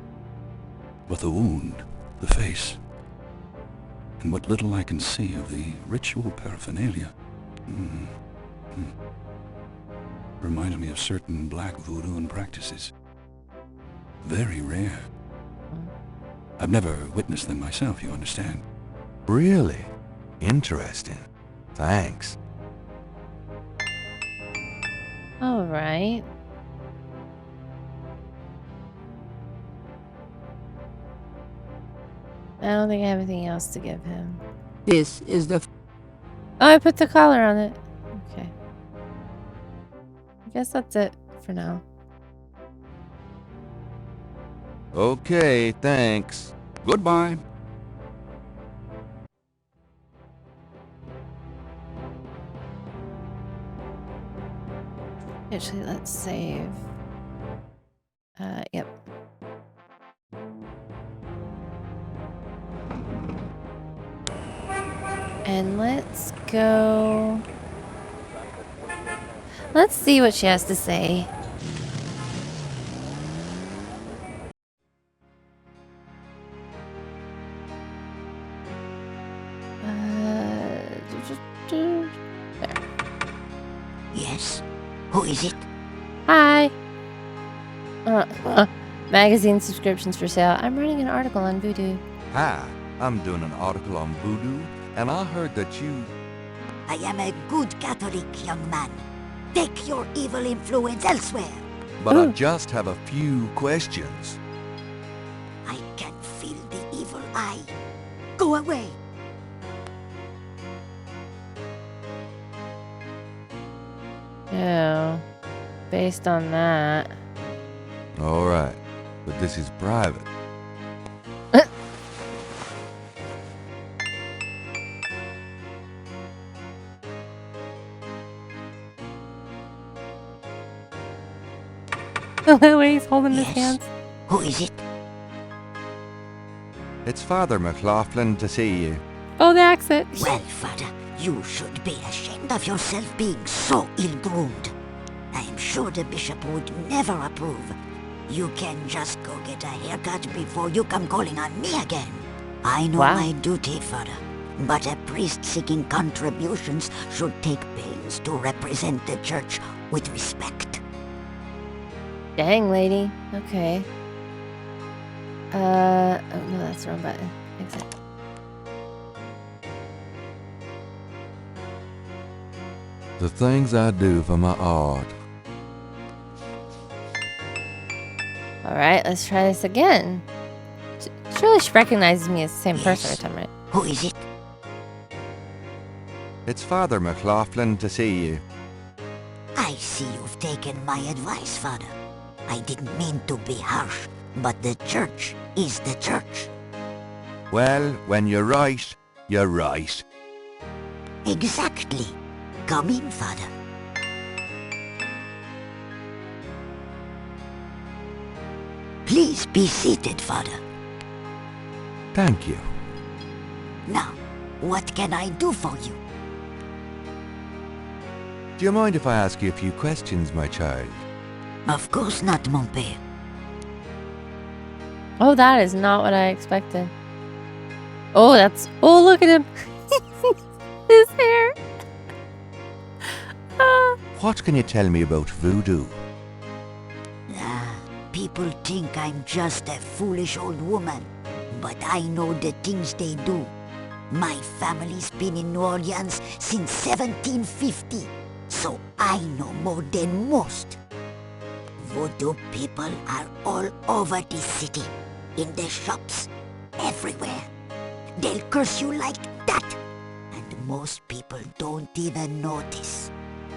But the wound, the face, and what little I can see of the ritual paraphernalia. Reminds me of certain black voodoo practices. Very rare. I've never witnessed them myself, you understand? Really? Interesting. Thanks. All right. I don't think I have anything else to give him. This is the... Oh, I put the collar on it. Okay. I guess that's it for now. Okay, thanks. Goodbye. Actually, let's save. Yep. And let's go. Let's see what she has to say. There. Yes? Who is it? Hi. Magazine subscriptions for sale. I'm writing an article on voodoo. Hi, I'm doing an article on voodoo, and I heard that you... I am a good Catholic, young man. Take your evil influence elsewhere. But I just have a few questions. I can feel the evil eye. Go away. Oh, based on that. All right, but this is private. The way he's holding his hands. Who is it? It's Father McLaughlin to see you. Oh, the accent. Well, Father, you should be ashamed of yourself being so ill-groomed. I am sure the bishop would never approve. You can just go get a haircut before you come calling on me again. I know my duty, Father, but a priest seeking contributions should take pains to represent the church with respect. Dang, lady. Okay. Oh no, that's the wrong button. Exit. The things I do for my art. Alright, let's try this again. Surely she recognizes me as the same person every time, right? Who is it? It's Father McLaughlin to see you. I see you've taken my advice, Father. I didn't mean to be harsh, but the church is the church. Well, when you're right, you're right. Exactly. Come in, Father. Please be seated, Father. Thank you. Now, what can I do for you? Do you mind if I ask you a few questions, my child? Of course not, mon père. Oh, that is not what I expected. Oh, that's... Oh, look at him. His hair. What can you tell me about voodoo? People think I'm just a foolish old woman, but I know the things they do. My family's been in New Orleans since 1750, so I know more than most. Voodoo people are all over this city, in the shops, everywhere. They'll curse you like that, and most people don't even notice.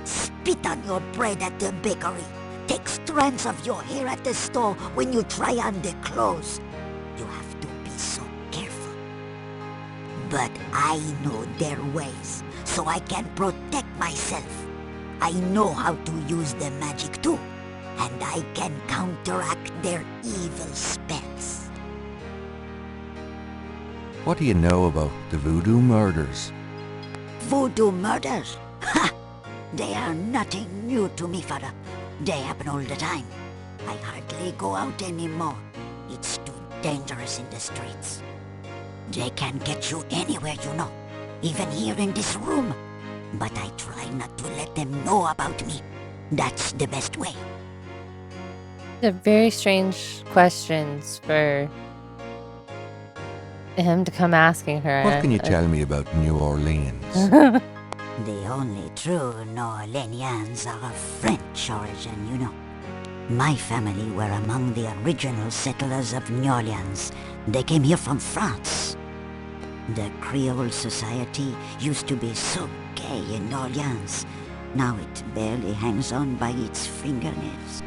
Spit on your bread at the bakery. Take strands of your hair at the store when you try on the clothes. You have to be so careful. But I know their ways, so I can protect myself. I know how to use the magic too, and I can counteract their evil spells. What do you know about the voodoo murders? voodoo murders. Ha! They are nothing new to me, father. They happen all the time. I hardly go out anymore. It's too dangerous in the streets. They can get you anywhere, you know. Even here in this room. But I try not to let them know about me. That's the best way. They're very strange questions for him to come asking her. What can you tell me about New Orleans? The only true New Orleanians are of French origin, you know. My family were among the original settlers of New Orleans. They came here from France. The Creole society used to be so gay in New Orleans. Now it barely hangs on by its fingernails.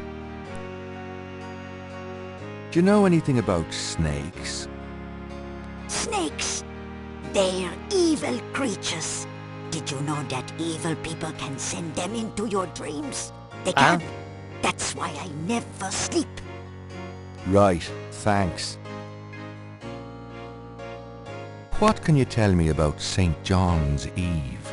Do you know anything about snakes? Snakes! They're evil creatures. Did you know that evil people can send them into your dreams? They can. That's why I never sleep. Right, thanks. What can you tell me about St. John's Eve?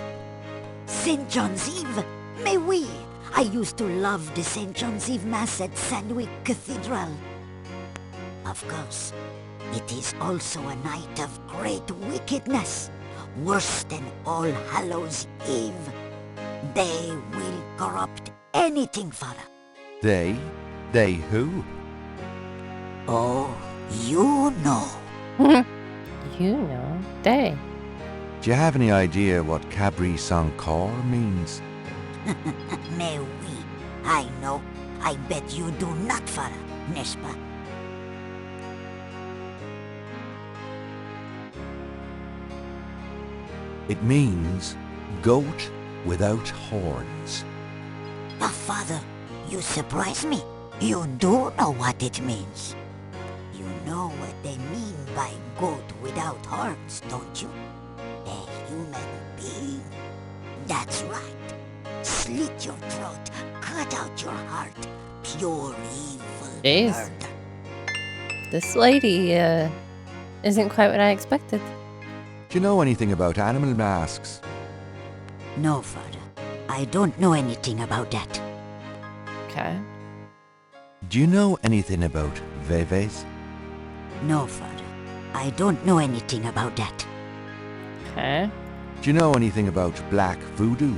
St. John's Eve? Mais oui! I used to love the St. John's Eve Mass at Sandwich Cathedral. Of course, it is also a night of great wickedness, worse than All Hallows Eve. They will corrupt anything, father. They? They who? Oh, you know. You know, they. Do you have any idea what Cabri sans corps means? Mais oui, I know. I bet you do not, father, n'est-ce pas? It means goat without horns. Oh, father, you surprise me. You do know what it means. You know what they mean by goat without horns, don't you? A human being. That's right. Slit your throat, cut out your heart. Pure evil Jeez. murder. This lady, isn't quite what I expected. Do you know anything about animal masks? No, father. I don't know anything about that. Okay. Do you know anything about veves? No, father. I don't know anything about that. Okay. Do you know anything about black voodoo?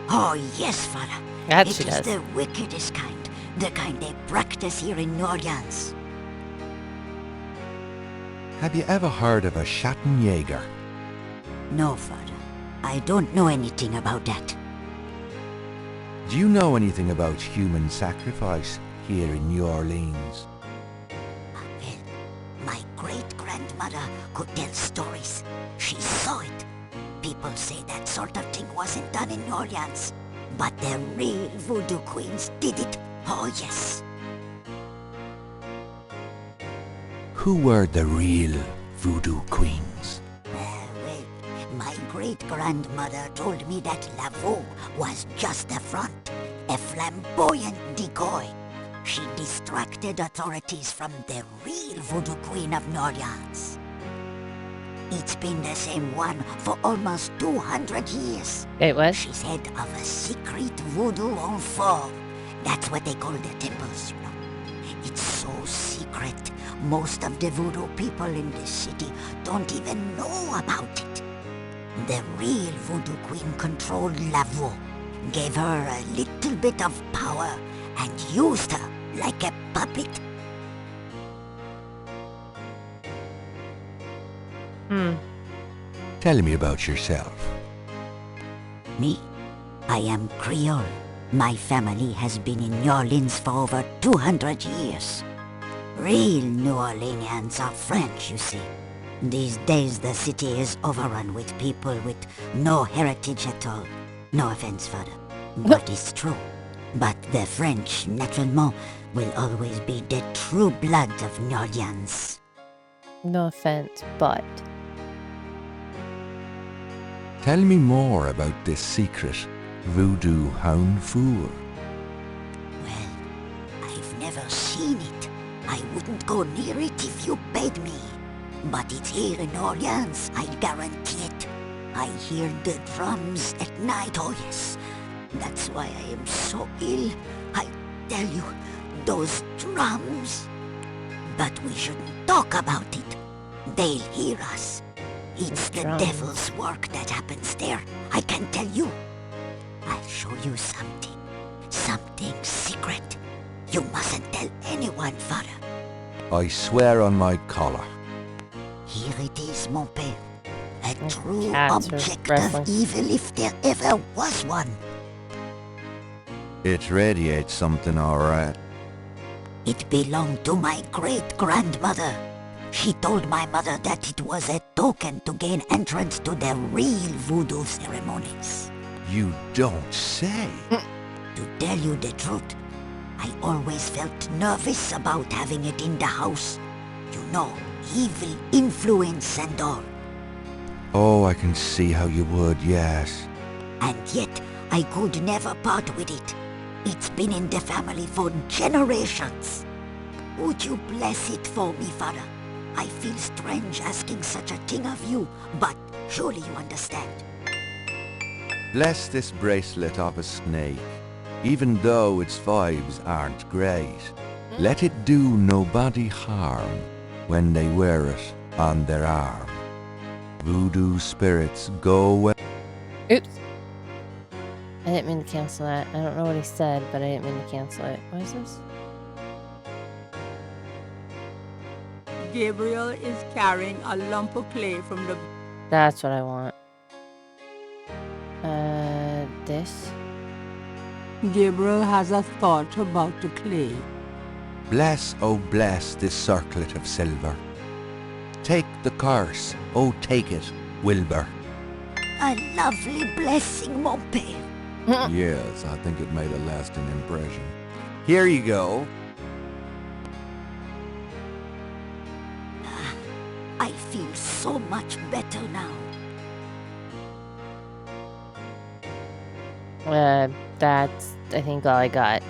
Oh, yes, father. That It she is does. the wickedest kind. The kind they practice here in New Orleans. Have you ever heard of a Schattenjäger? No, father. I don't know anything about that. Do you know anything about human sacrifice here in New Orleans? Well, my great-grandmother could tell stories. She saw it. People say that sort of thing wasn't done in New Orleans. But the real voodoo queens did it. Oh, yes. Who were the real voodoo queens? Well, my great-grandmother told me that Laveau was just a front, a flamboyant decoy. She distracted authorities from the real voodoo queen of New Orleans. It's been the same one for almost 200 years. Wait, what? She's head of a secret voodoo en fort. That's what they call the temples, you know. It's so secret. Most of the voodoo people in the city don't even know about it. The real voodoo queen controlled Laveau, gave her a little bit of power, and used her like a puppet. Tell me about yourself. Me? I am Creole. My family has been in New Orleans for over 200 years. Real New Orleanians are French, you see. These days the city is overrun with people with no heritage at all. No offense, father, but it's true. But the French, naturellement, will always be the true blood of New Orleans. No offense, but... Tell me more about this secret voodoo hound fool. Well, I've never seen it. I wouldn't go near it if you paid me. But it's here in Orleans, I guarantee it. I hear the drums at night, oh yes. That's why I am so ill. I tell you, those drums. But we shouldn't talk about it. They'll hear us. It's the devil's work that happens there, I can tell you. I'll show you something. Something secret. You mustn't tell anyone, Father. I swear on my collar. Here it is, mon père. A true object of evil if there ever was one. It radiates something, all right. It belonged to my great-grandmother. She told my mother that it was a token to gain entrance to the real voodoo ceremonies. You don't say. To tell you the truth, I always felt nervous about having it in the house. You know, evil influence and all. Oh, I can see how you would, yes. And yet, I could never part with it. It's been in the family for generations. Would you bless it for me, Father? I feel strange asking such a thing of you, but surely you understand. Bless this bracelet of a snake, even though its vibes aren't great. Let it do nobody harm when they wear it on their arm. Voodoo spirits go away. Oops. I didn't mean to cancel that. I don't know what he said, but I didn't mean to cancel it. What is this? Gabriel is carrying a lump of clay from the... That's what I want. This? Gabriel has a thought about the clay. Bless, oh bless this circlet of silver. Take the curse, oh take it, Wilbur. A lovely blessing, mon père. Yes, I think it made a lasting impression. Here you go. I feel so much better now. That's, I think, all I got.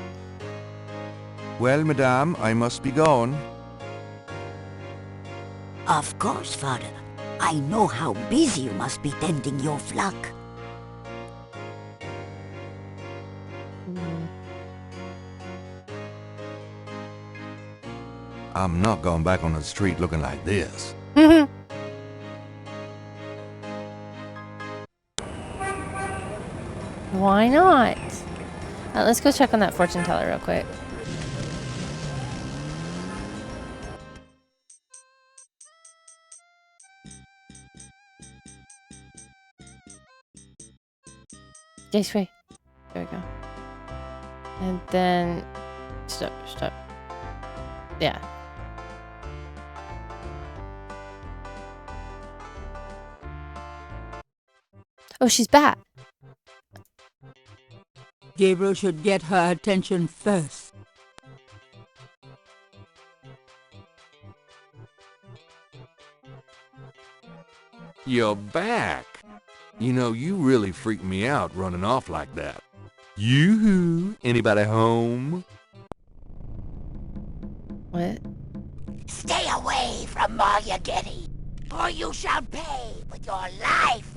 Well, madame, I must be going. Of course, Father. I know how busy you must be tending your flock. I'm not going back on the street looking like this. Why not? Let's go check on that fortune teller real quick. This way. There we go. And then... Stop. Yeah. Oh, she's back. Gabriel should get her attention first. You're back. You know, you really freaked me out running off like that. Yoo-hoo! Anybody home? What? Stay away from Malia Getty, or you shall pay with your life.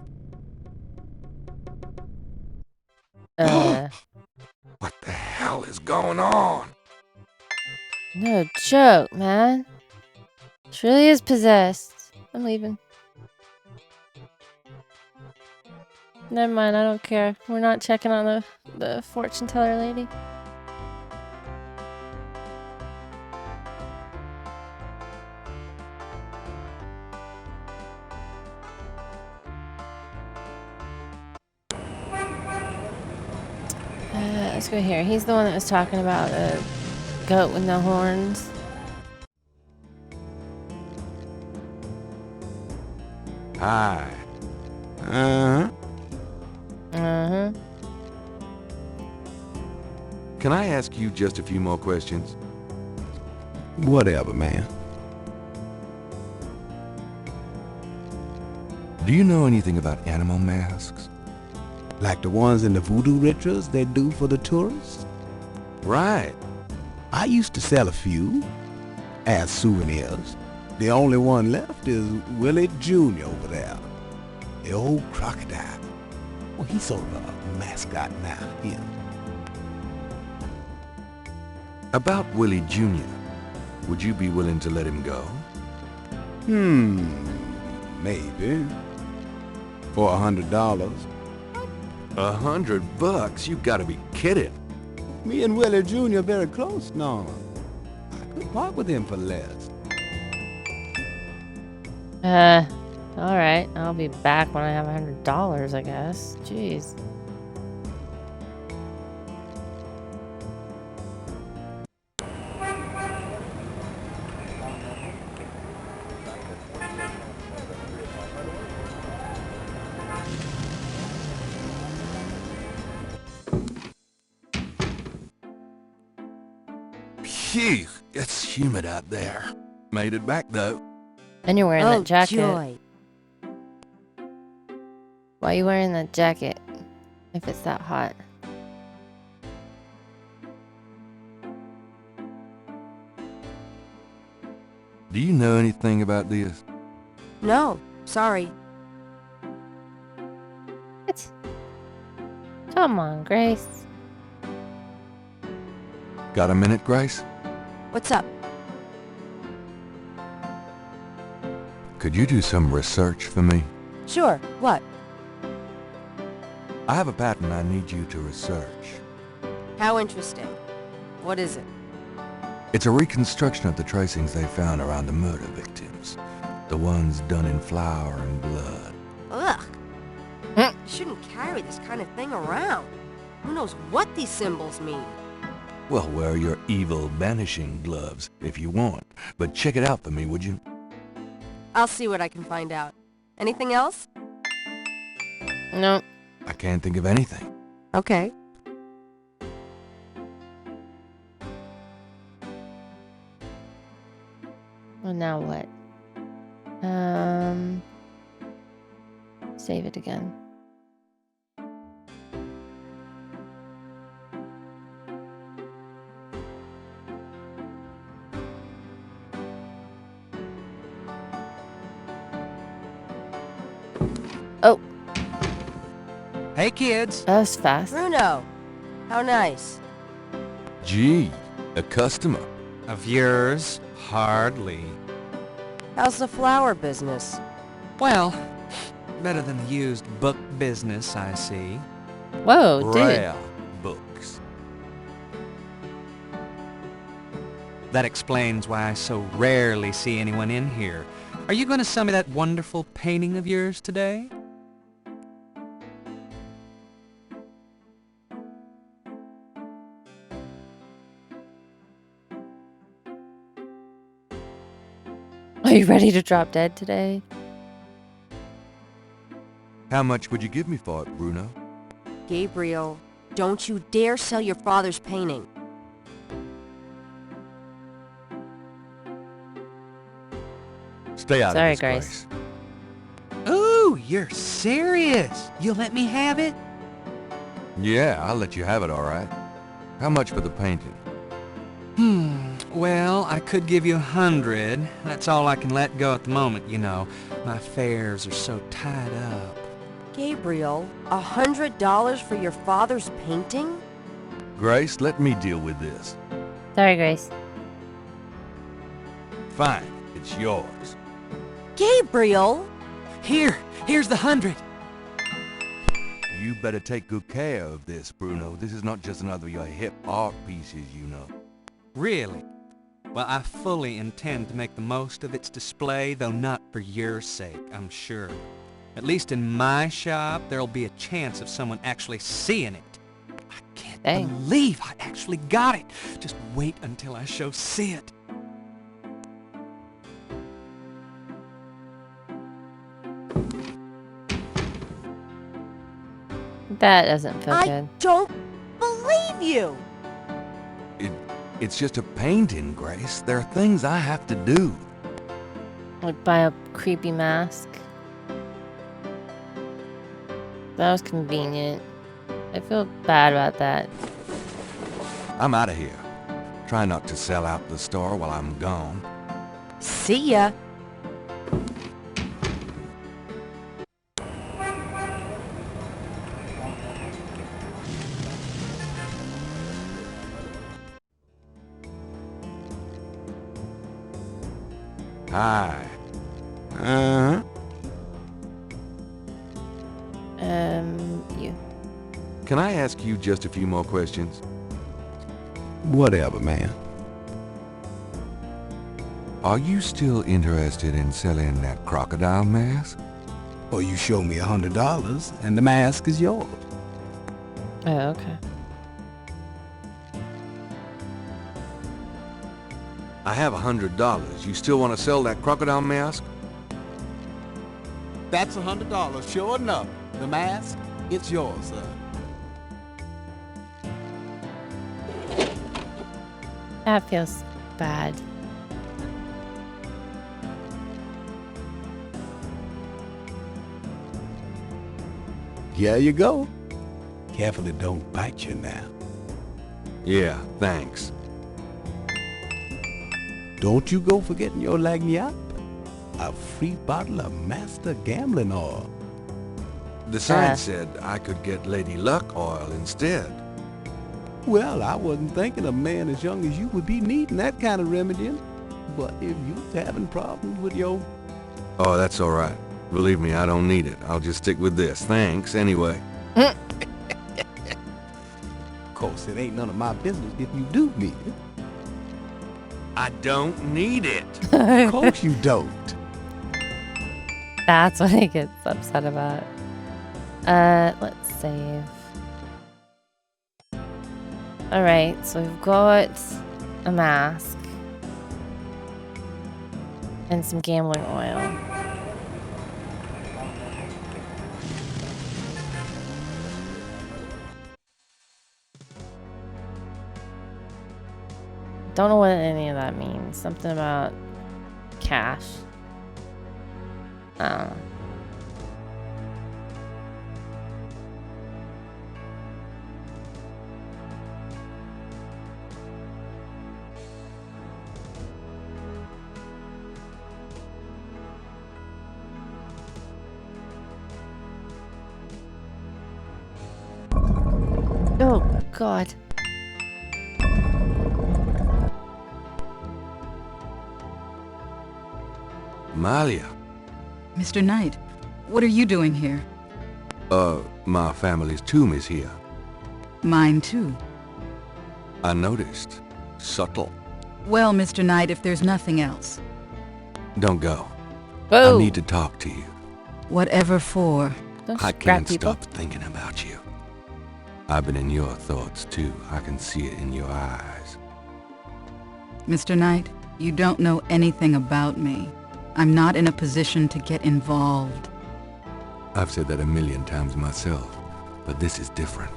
What the hell is going on? No joke, man. She really is possessed. I'm leaving. Never mind, I don't care. We're not checking on the fortune teller lady. Let's go here. He's the one that was talking about a goat with no horns. Hi. Uh-huh. Uh-huh. Can I ask you just a few more questions? Whatever, man. Do you know anything about animal masks? Like the ones in the voodoo rituals they do for the tourists? Right. I used to sell a few as souvenirs. The only one left is Willie Jr. over there. The old crocodile. Well, he's sort of a mascot now, him. About Willie Jr., would you be willing to let him go? Maybe. For $100. $100? You gotta be kidding. Me and Willie Jr. very close now. I could part with him for less. Alright. I'll be back when I have $100, I guess. Jeez. Phew, it's humid out there. Made it back, though. And you're wearing that jacket. Joy. Why are you wearing that jacket if it's that hot? Do you know anything about this? No, sorry. What? Come on, Grace. Got a minute, Grace? What's up? Could you do some research for me? Sure, what? I have a pattern I need you to research. How interesting. What is it? It's a reconstruction of the tracings they found around the murder victims. The ones done in flour and blood. Ugh. You shouldn't carry this kind of thing around. Who knows what these symbols mean? Well, wear your evil banishing gloves if you want. But check it out for me, would you? I'll see what I can find out. Anything else? No. I can't think of anything. Okay. Well, now what? Save it again. Oh. Hey, kids. That was fast. Bruno, how nice. Gee, a customer. Of yours? Hardly. How's the flower business? Well, better than the used book business, I see. Whoa, dude. Rare books. That explains why I so rarely see anyone in here. Are you going to sell me that wonderful painting of yours today? Are you ready to drop dead today? How much would you give me for it, Bruno? Gabriel, don't you dare sell your father's painting. Stay out Sorry, of this, Grace. Ooh, you're serious? You'll let me have it? Yeah, I'll let you have it, all right. How much for the painting? Well, I could give you 100. That's all I can let go at the moment, you know. My affairs are so tied up. Gabriel, $100 for your father's painting? Grace, let me deal with this. Sorry, Grace. Fine, it's yours. Gabriel! Here's the 100. You better take good care of this, Bruno. This is not just another of your hip art pieces, you know. Really? Well, I fully intend to make the most of its display, though not for your sake, I'm sure. At least in my shop, there'll be a chance of someone actually seeing it. I can't believe I actually got it. Just wait until I show Sid. That doesn't feel good. I don't believe you! It's just a painting, Grace. There are things I have to do. Like buy a creepy mask. That was convenient. I feel bad about that. I'm out of here. Try not to sell out the store while I'm gone. See ya! Hi. Uh-huh. You. Can I ask you just a few more questions? Whatever, man. Are you still interested in selling that crocodile mask? Or you show me $100 and the mask is yours. Oh, okay. I have $100. You still want to sell that crocodile mask? That's $100, sure enough. The mask, it's yours, sir. That feels bad. Here you go. Carefully don't bite you now. Yeah, thanks. Don't you go forgetting your lagniappe. A free bottle of Master Gambling Oil. The sign said I could get Lady Luck oil instead. Well, I wasn't thinking a man as young as you would be needing that kind of remedying. But if you're having problems with your... Oh, that's all right. Believe me, I don't need it. I'll just stick with this. Thanks, anyway. Of course, it ain't none of my business if you do need it. I don't need it. Of course you don't. That's what he gets upset about. Let's save. Alright, so we've got a mask. And some gambling oil. Don't know what any of that means. Something about cash. I don't know. Oh, God. Malia. Mr. Knight, what are you doing here? My family's tomb is here. Mine too. I noticed. Subtle. Well, Mr. Knight, if there's nothing else. Don't go. Whoa. I need to talk to you. Whatever for. I can't stop thinking about you. I've been in your thoughts too. I can see it in your eyes. Mr. Knight, you don't know anything about me. I'm not in a position to get involved. I've said that 1,000,000 times myself, but this is different.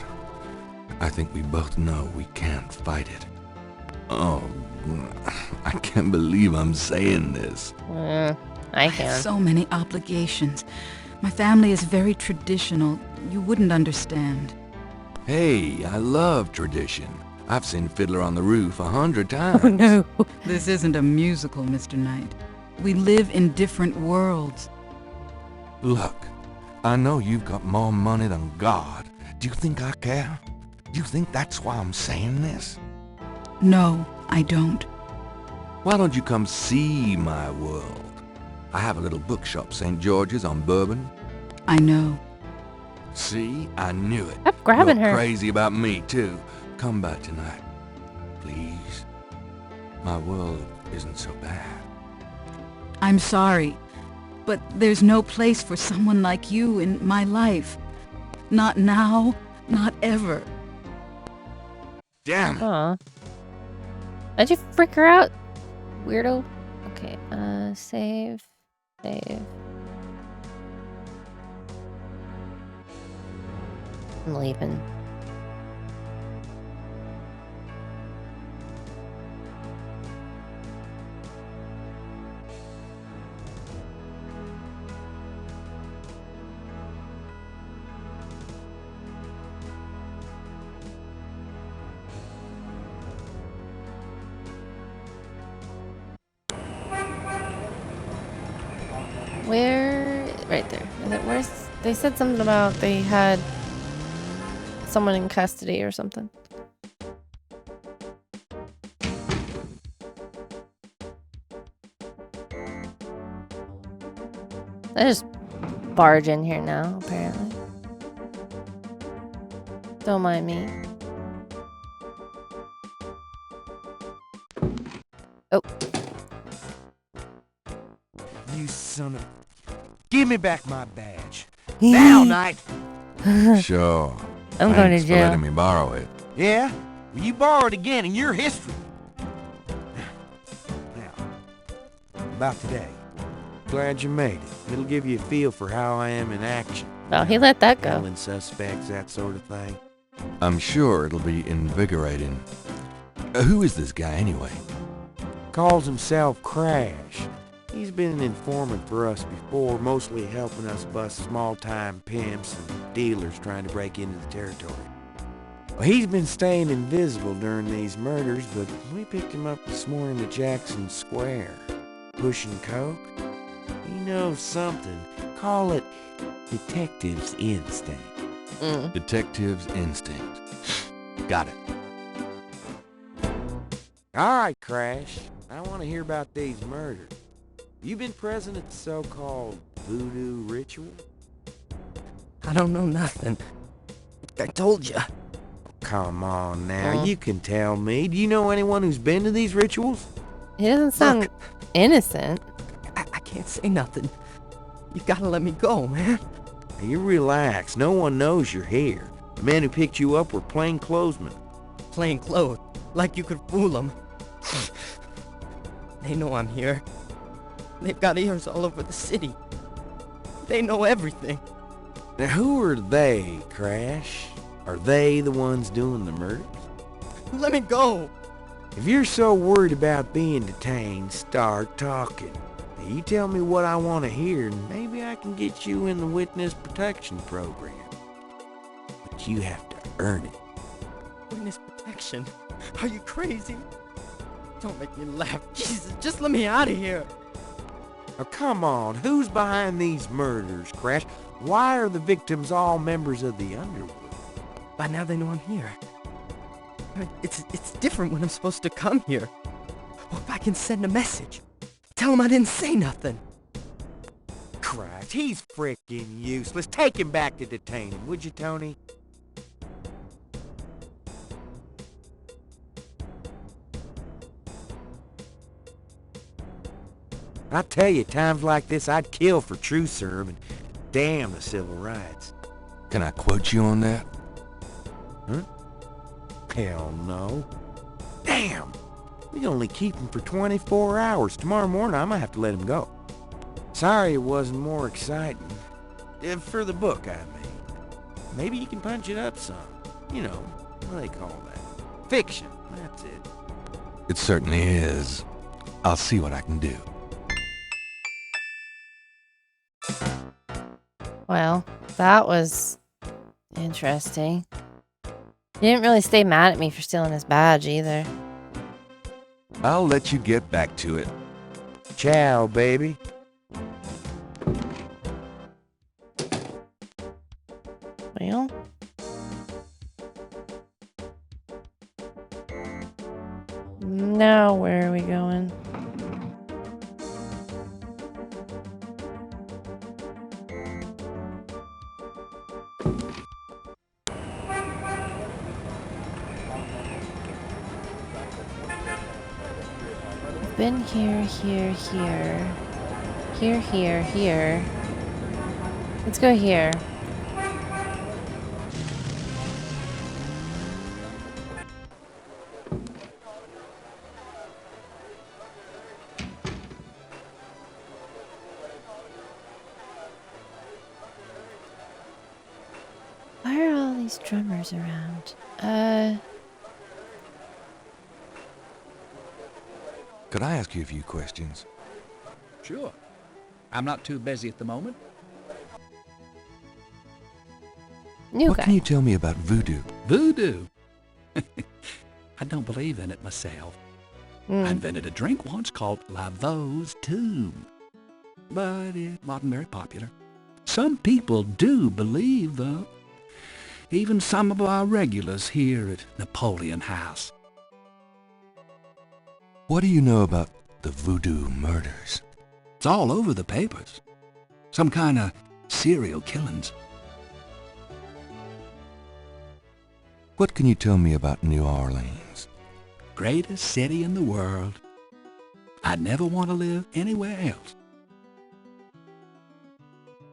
I think we both know we can't fight it. Oh, I can't believe I'm saying this. I can. have so many obligations. My family is very traditional. You wouldn't understand. Hey, I love tradition. I've seen Fiddler on the Roof 100 times. Oh, no. This isn't a musical, Mr. Knight. We live in different worlds. Look, I know you've got more money than God. Do you think I care? Do you think that's why I'm saying this? No, I don't. Why don't you come see my world? I have a little bookshop, St. George's on Bourbon. I know. See? I knew it. Stop grabbing You're her. crazy about me, too. Come back tonight. Please. My world isn't so bad. I'm sorry, but there's no place for someone like you in my life. Not now, not ever. Damn it. Aw. Did you freak her out? Weirdo. Okay, save. Save. I'm leaving. Where? Right there. Is it, where's? They said something about they had someone in custody or something. I just barge in here now, apparently. Don't mind me. Oh. You son of... Give me back my badge. Now, Knight! Sure. I'm going to Thanks for jail. letting me borrow it. Yeah? Well, you borrow it again in your history. Now, about today. Glad you made it. It'll give you a feel for how I am in action. Well, he let that go. Handling suspects, that sort of thing. I'm sure it'll be invigorating. Who is this guy anyway? Calls himself Crash. He's been an informant for us before, mostly helping us bust small-time pimps and dealers trying to break into the territory. Well, he's been staying invisible during these murders, but we picked him up this morning at Jackson Square. Pushing coke. He knows something. Call it detective's instinct. Detective's instinct. Got it. All right, Crash. I want to hear about these murders. You been present at the so-called voodoo ritual? I don't know nothing. I told you. Come on now, you can tell me. Do you know anyone who's been to these rituals? He doesn't sound innocent. I can't say nothing. You gotta let me go, man. Now, you relax. No one knows you're here. The men who picked you up were plainclothesmen. Plain clothes, like you could fool them. They know I'm here. They've got ears all over the city. They know everything. Now, who are they, Crash? Are they the ones doing the murders? Let me go. If you're so worried about being detained, start talking. Now, you tell me what I want to hear, and maybe I can get you in the witness protection program. But you have to earn it. Witness protection? Are you crazy? Don't make me laugh. Jesus, just let me out of here. Now, come on. Who's behind these murders, Crash? Why are the victims all members of the Underworld? By now they know I'm here. It's different when I'm supposed to come here. Or if I can send a message. Tell them I didn't say nothing. Christ, he's frickin' useless. Take him back to detain him, would you, Tony? I tell you, times like this, I'd kill for truth serum and damn the civil rights. Can I quote you on that? Huh? Hell no. Damn! We can only keep him for 24 hours. Tomorrow morning, I might have to let him go. Sorry it wasn't more exciting. For the book, I mean. Maybe you can punch it up some. You know, what do they call that? Fiction, that's it. It certainly is. I'll see what I can do. Well, that was interesting. He didn't really stay mad at me for stealing his badge either. I'll let you get back to it. Ciao, baby. Well. Now where are we going? Been here, here, here. Here, here, here. Let's go here. Why are all these drummers around? Could I ask you a few questions? Sure. I'm not too busy at the moment. What can you tell me about voodoo? Voodoo? I don't believe in it myself. I invented a drink once called Laveau's Tomb. But it wasn't very popular. Some people do believe, though. Even some of our regulars here at Napoleon House. What do you know about the voodoo murders? It's all over the papers. Some kind of serial killings. What can you tell me about New Orleans? Greatest city in the world. I'd never want to live anywhere else.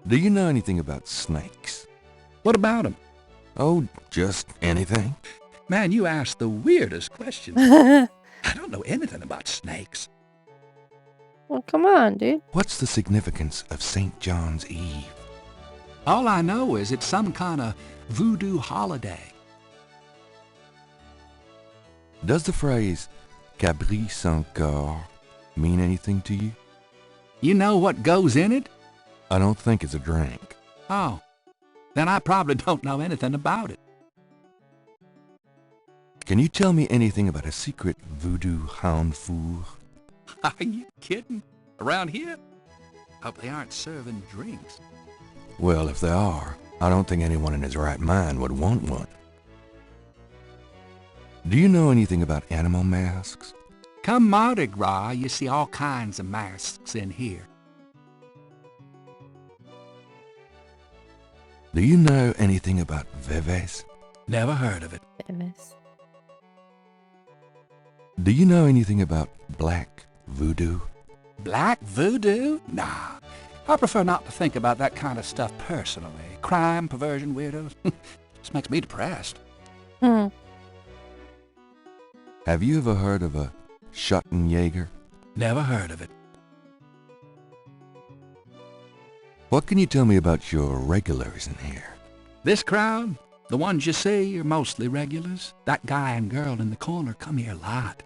Do you know anything about snakes? What about them? Oh, just anything. Man, you ask the weirdest questions. I don't know anything about snakes. Well, come on, dude. What's the significance of St. John's Eve? All I know is it's some kind of voodoo holiday. Does the phrase Gabriel Knight mean anything to you? You know what goes in it? I don't think it's a drink. Oh, then I probably don't know anything about it. Can you tell me anything about a secret voodoo hound four? Are you kidding? Around here? Hope they aren't serving drinks. Well, if they are, I don't think anyone in his right mind would want one. Do you know anything about animal masks? Come Mardi Gras, you see all kinds of masks in here. Do you know anything about Veves? Never heard of it. Famous. Do you know anything about black voodoo? Black voodoo? Nah. I prefer not to think about that kind of stuff personally. Crime, perversion, weirdos. Just makes me depressed. Hmm. Have you ever heard of a Schottenjäger? Never heard of it. What can you tell me about your regulars in here? This crowd, the ones you see, are mostly regulars. That guy and girl in the corner come here a lot.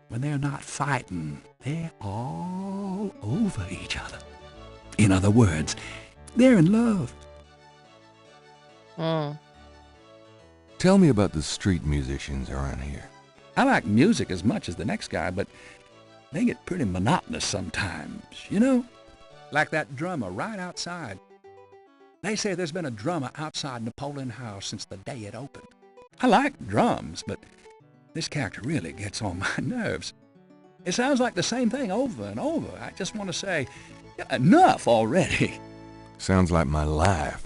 When they're not fighting, they're all over each other. In other words, they're in love. Tell me about the street musicians around here. I like music as much as the next guy, but they get pretty monotonous sometimes, you know? Like that drummer right outside. They say there's been a drummer outside Napoleon House since the day it opened. I like drums, but this character really gets on my nerves. It sounds like the same thing over and over. I just want to say, enough already. Sounds like my life.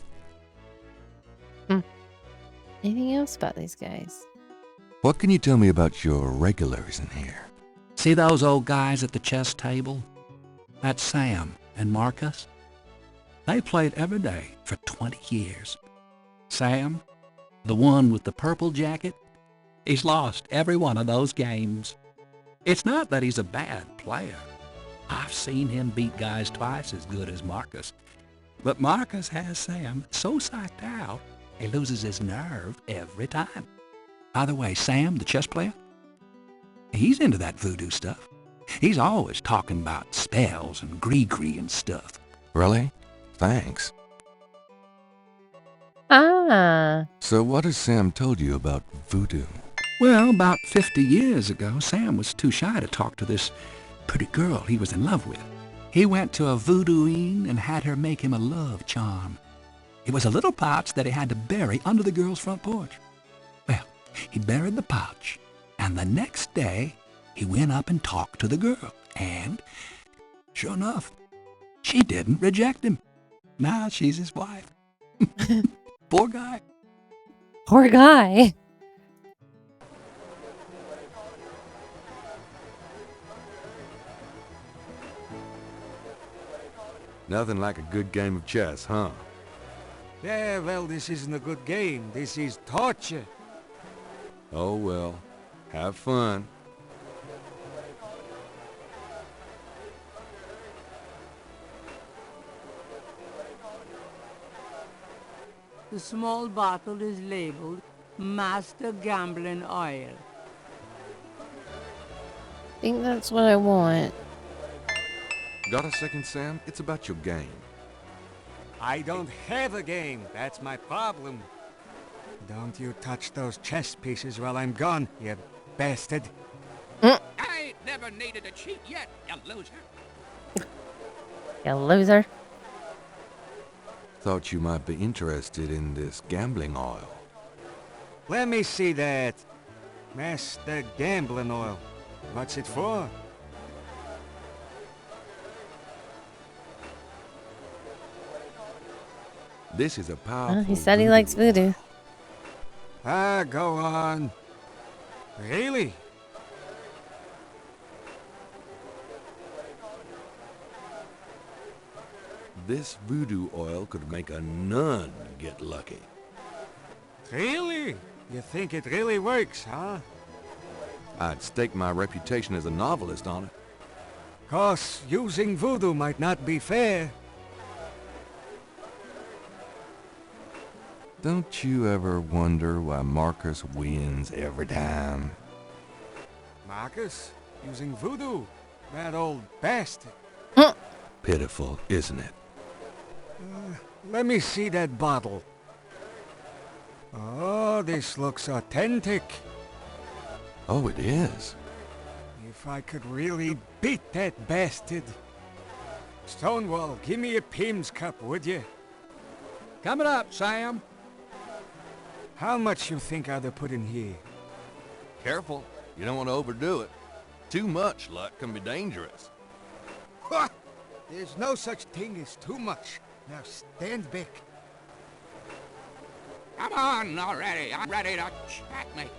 Anything else about these guys? What can you tell me about your regulars in here? See those old guys at the chess table? That's Sam and Marcus. They played every day for 20 years. Sam, the one with the purple jacket, he's lost every one of those games. It's not that he's a bad player. I've seen him beat guys twice as good as Marcus. But Marcus has Sam so psyched out, he loses his nerve every time. By the way, Sam, the chess player, he's into that voodoo stuff. He's always talking about spells and gree-gree and stuff. Really? Thanks. Ah. So what has Sam told you about voodoo? Well, about 50 years ago, Sam was too shy to talk to this pretty girl he was in love with. He went to a voodooine and had her make him a love charm. It was a little pouch that he had to bury under the girl's front porch. Well, he buried the pouch, and the next day, he went up and talked to the girl, and sure enough, she didn't reject him. Now she's his wife. Poor guy. Poor guy. Nothing like a good game of chess, huh? Yeah, well, this isn't a good game. This is torture. Oh well, have fun. The small bottle is labeled Master Gambling Oil. I think that's what I want. Got a second, Sam? It's about your game. I don't have a game. That's my problem. Don't you touch those chess pieces while I'm gone, you bastard. I ain't never needed a cheat yet, you loser. You loser. Thought you might be interested in this gambling oil. Let me see that. Master Gambling Oil. What's it for? This is a powerful He said he voodoo likes oil. voodoo. Ah, go on. Really? This voodoo oil could make a nun get lucky. Really? You think it really works, huh? I'd stake my reputation as a novelist on it. 'Cause using voodoo might not be fair. Don't you ever wonder why Marcus wins every time? Marcus? Using voodoo? That old bastard. Pitiful, isn't it? Let me see that bottle. Oh, this looks authentic. Oh, it is. If I could really beat that bastard. Stonewall, give me a Pim's cup, would you? Coming up, Sam. How much you think I'd have put in here? Careful, you don't want to overdo it. Too much luck can be dangerous. Ha! There's no such thing as too much. Now stand back. Come on already. I'm ready to checkmate.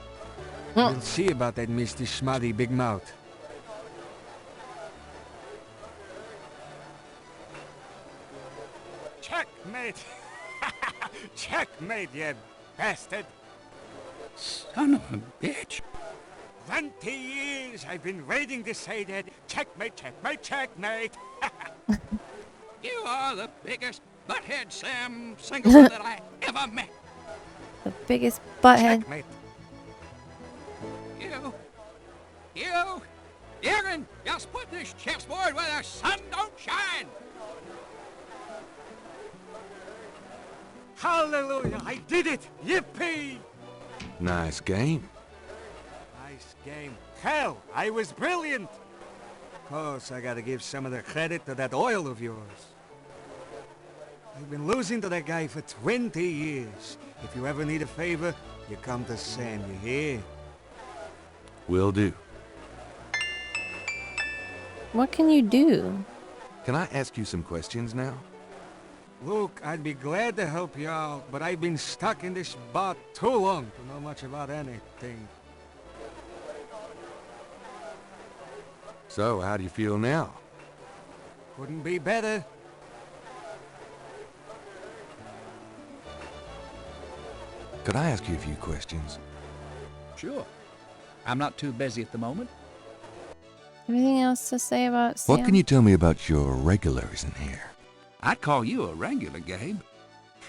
We'll see about that, Mr. Schmuddy Big Mouth. Checkmate! Checkmate, you bastard! Son of a bitch. 20 years I've been waiting to say that. Checkmate, checkmate, checkmate! You are the biggest butthead, Sam, single one that I ever met. The biggest butthead. Checkmate. You can just put this chessboard where the sun don't shine. Hallelujah! I did it! Yippee! Nice game. Nice game. Hell, I was brilliant! Course, I gotta give some of the credit to that oil of yours. I've been losing to that guy for 20 years. If you ever need a favor, you come to Sam, you hear? Will do. What can you do? Can I ask you some questions now? Look, I'd be glad to help you out, but I've been stuck in this spot too long to know much about anything. So, how do you feel now? Couldn't be better. Could I ask you a few questions? Sure. I'm not too busy at the moment. Anything else to say about Sam? What can you tell me about your regulars in here? I'd call you a regular, Gabe.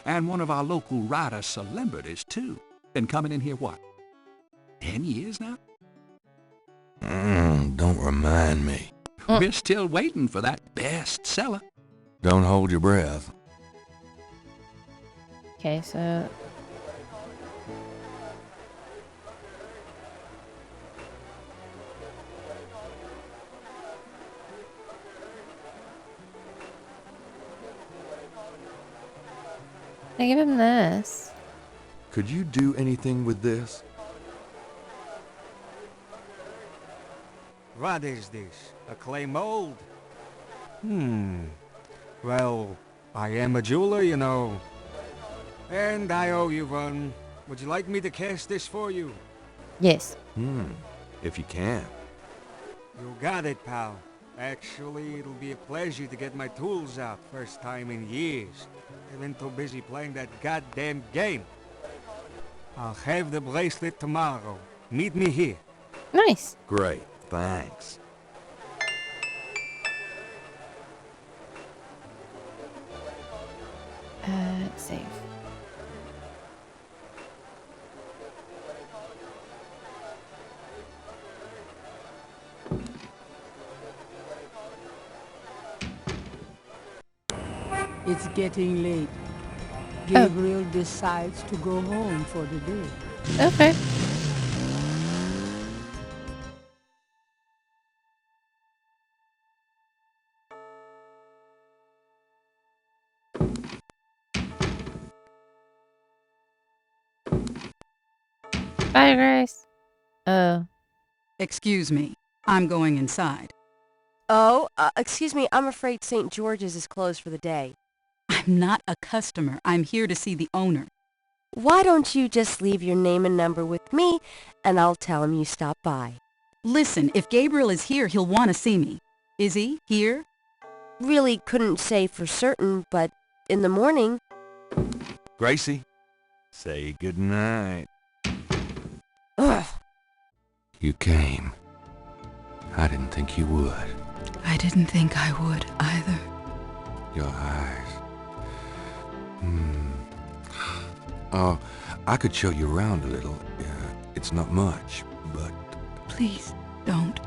And one of our local writer celebrities, too. Been coming in here, what, 10 years now? Don't remind me. We're still waiting for that bestseller. Don't hold your breath. Okay, so... I give him this. Could you do anything with this? What is this? A clay mold? Well, I am a jeweler, you know. And I owe you one. Would you like me to cast this for you? Yes. If you can. You got it, pal. Actually, it'll be a pleasure to get my tools out. First time in years. I've been too busy playing that goddamn game. I'll have the bracelet tomorrow. Meet me here. Nice. Great, thanks. Save. It's getting late. Gabriel decides to go home for the day. Okay. Bye, Grace. Oh. Excuse me. I'm going inside. Oh, excuse me, I'm afraid St. George's is closed for the day. I'm not a customer. I'm here to see the owner. Why don't you just leave your name and number with me, and I'll tell him you stopped by. Listen, if Gabriel is here, he'll want to see me. Is he here? Really couldn't say for certain, but in the morning. Gracie, say goodnight. Ugh. You came. I didn't think you would. I didn't think I would either. Your eyes. Oh, I could show you around a little. It's not much, but... Please, don't.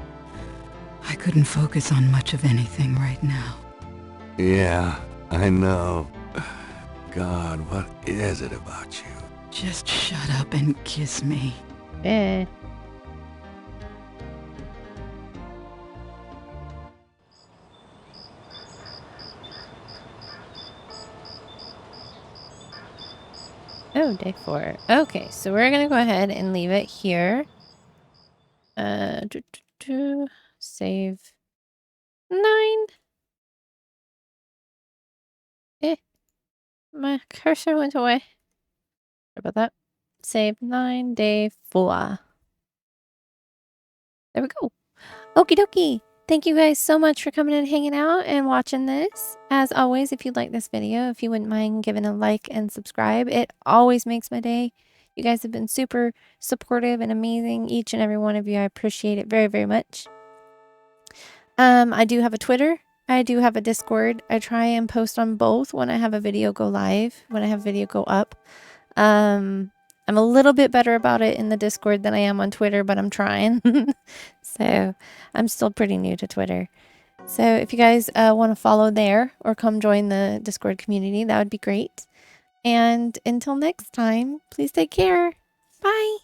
I couldn't focus on much of anything right now. Yeah, I know. God, what is it about you? Just shut up and kiss me. Eh. Oh, day 4. Okay, so we're gonna go ahead and leave it here. Save 9. My cursor went away. Sorry about that. Save 9, day 4. There we go. Okie dokie. Thank you guys so much for coming and hanging out and watching this. As always, if you like this video, if you wouldn't mind giving a like and subscribe, it always makes my day. You guys have been super supportive and amazing, each and every one of you. I appreciate it very, very much. I do have a Twitter. I do have a Discord. I try and post on both when I have a video go live, when I have video go up. I'm a little bit better about it in the Discord than I am on Twitter, but I'm trying. So I'm still pretty new to Twitter. So if you guys want to follow there or come join the Discord community, that would be great. And until next time, please take care. Bye.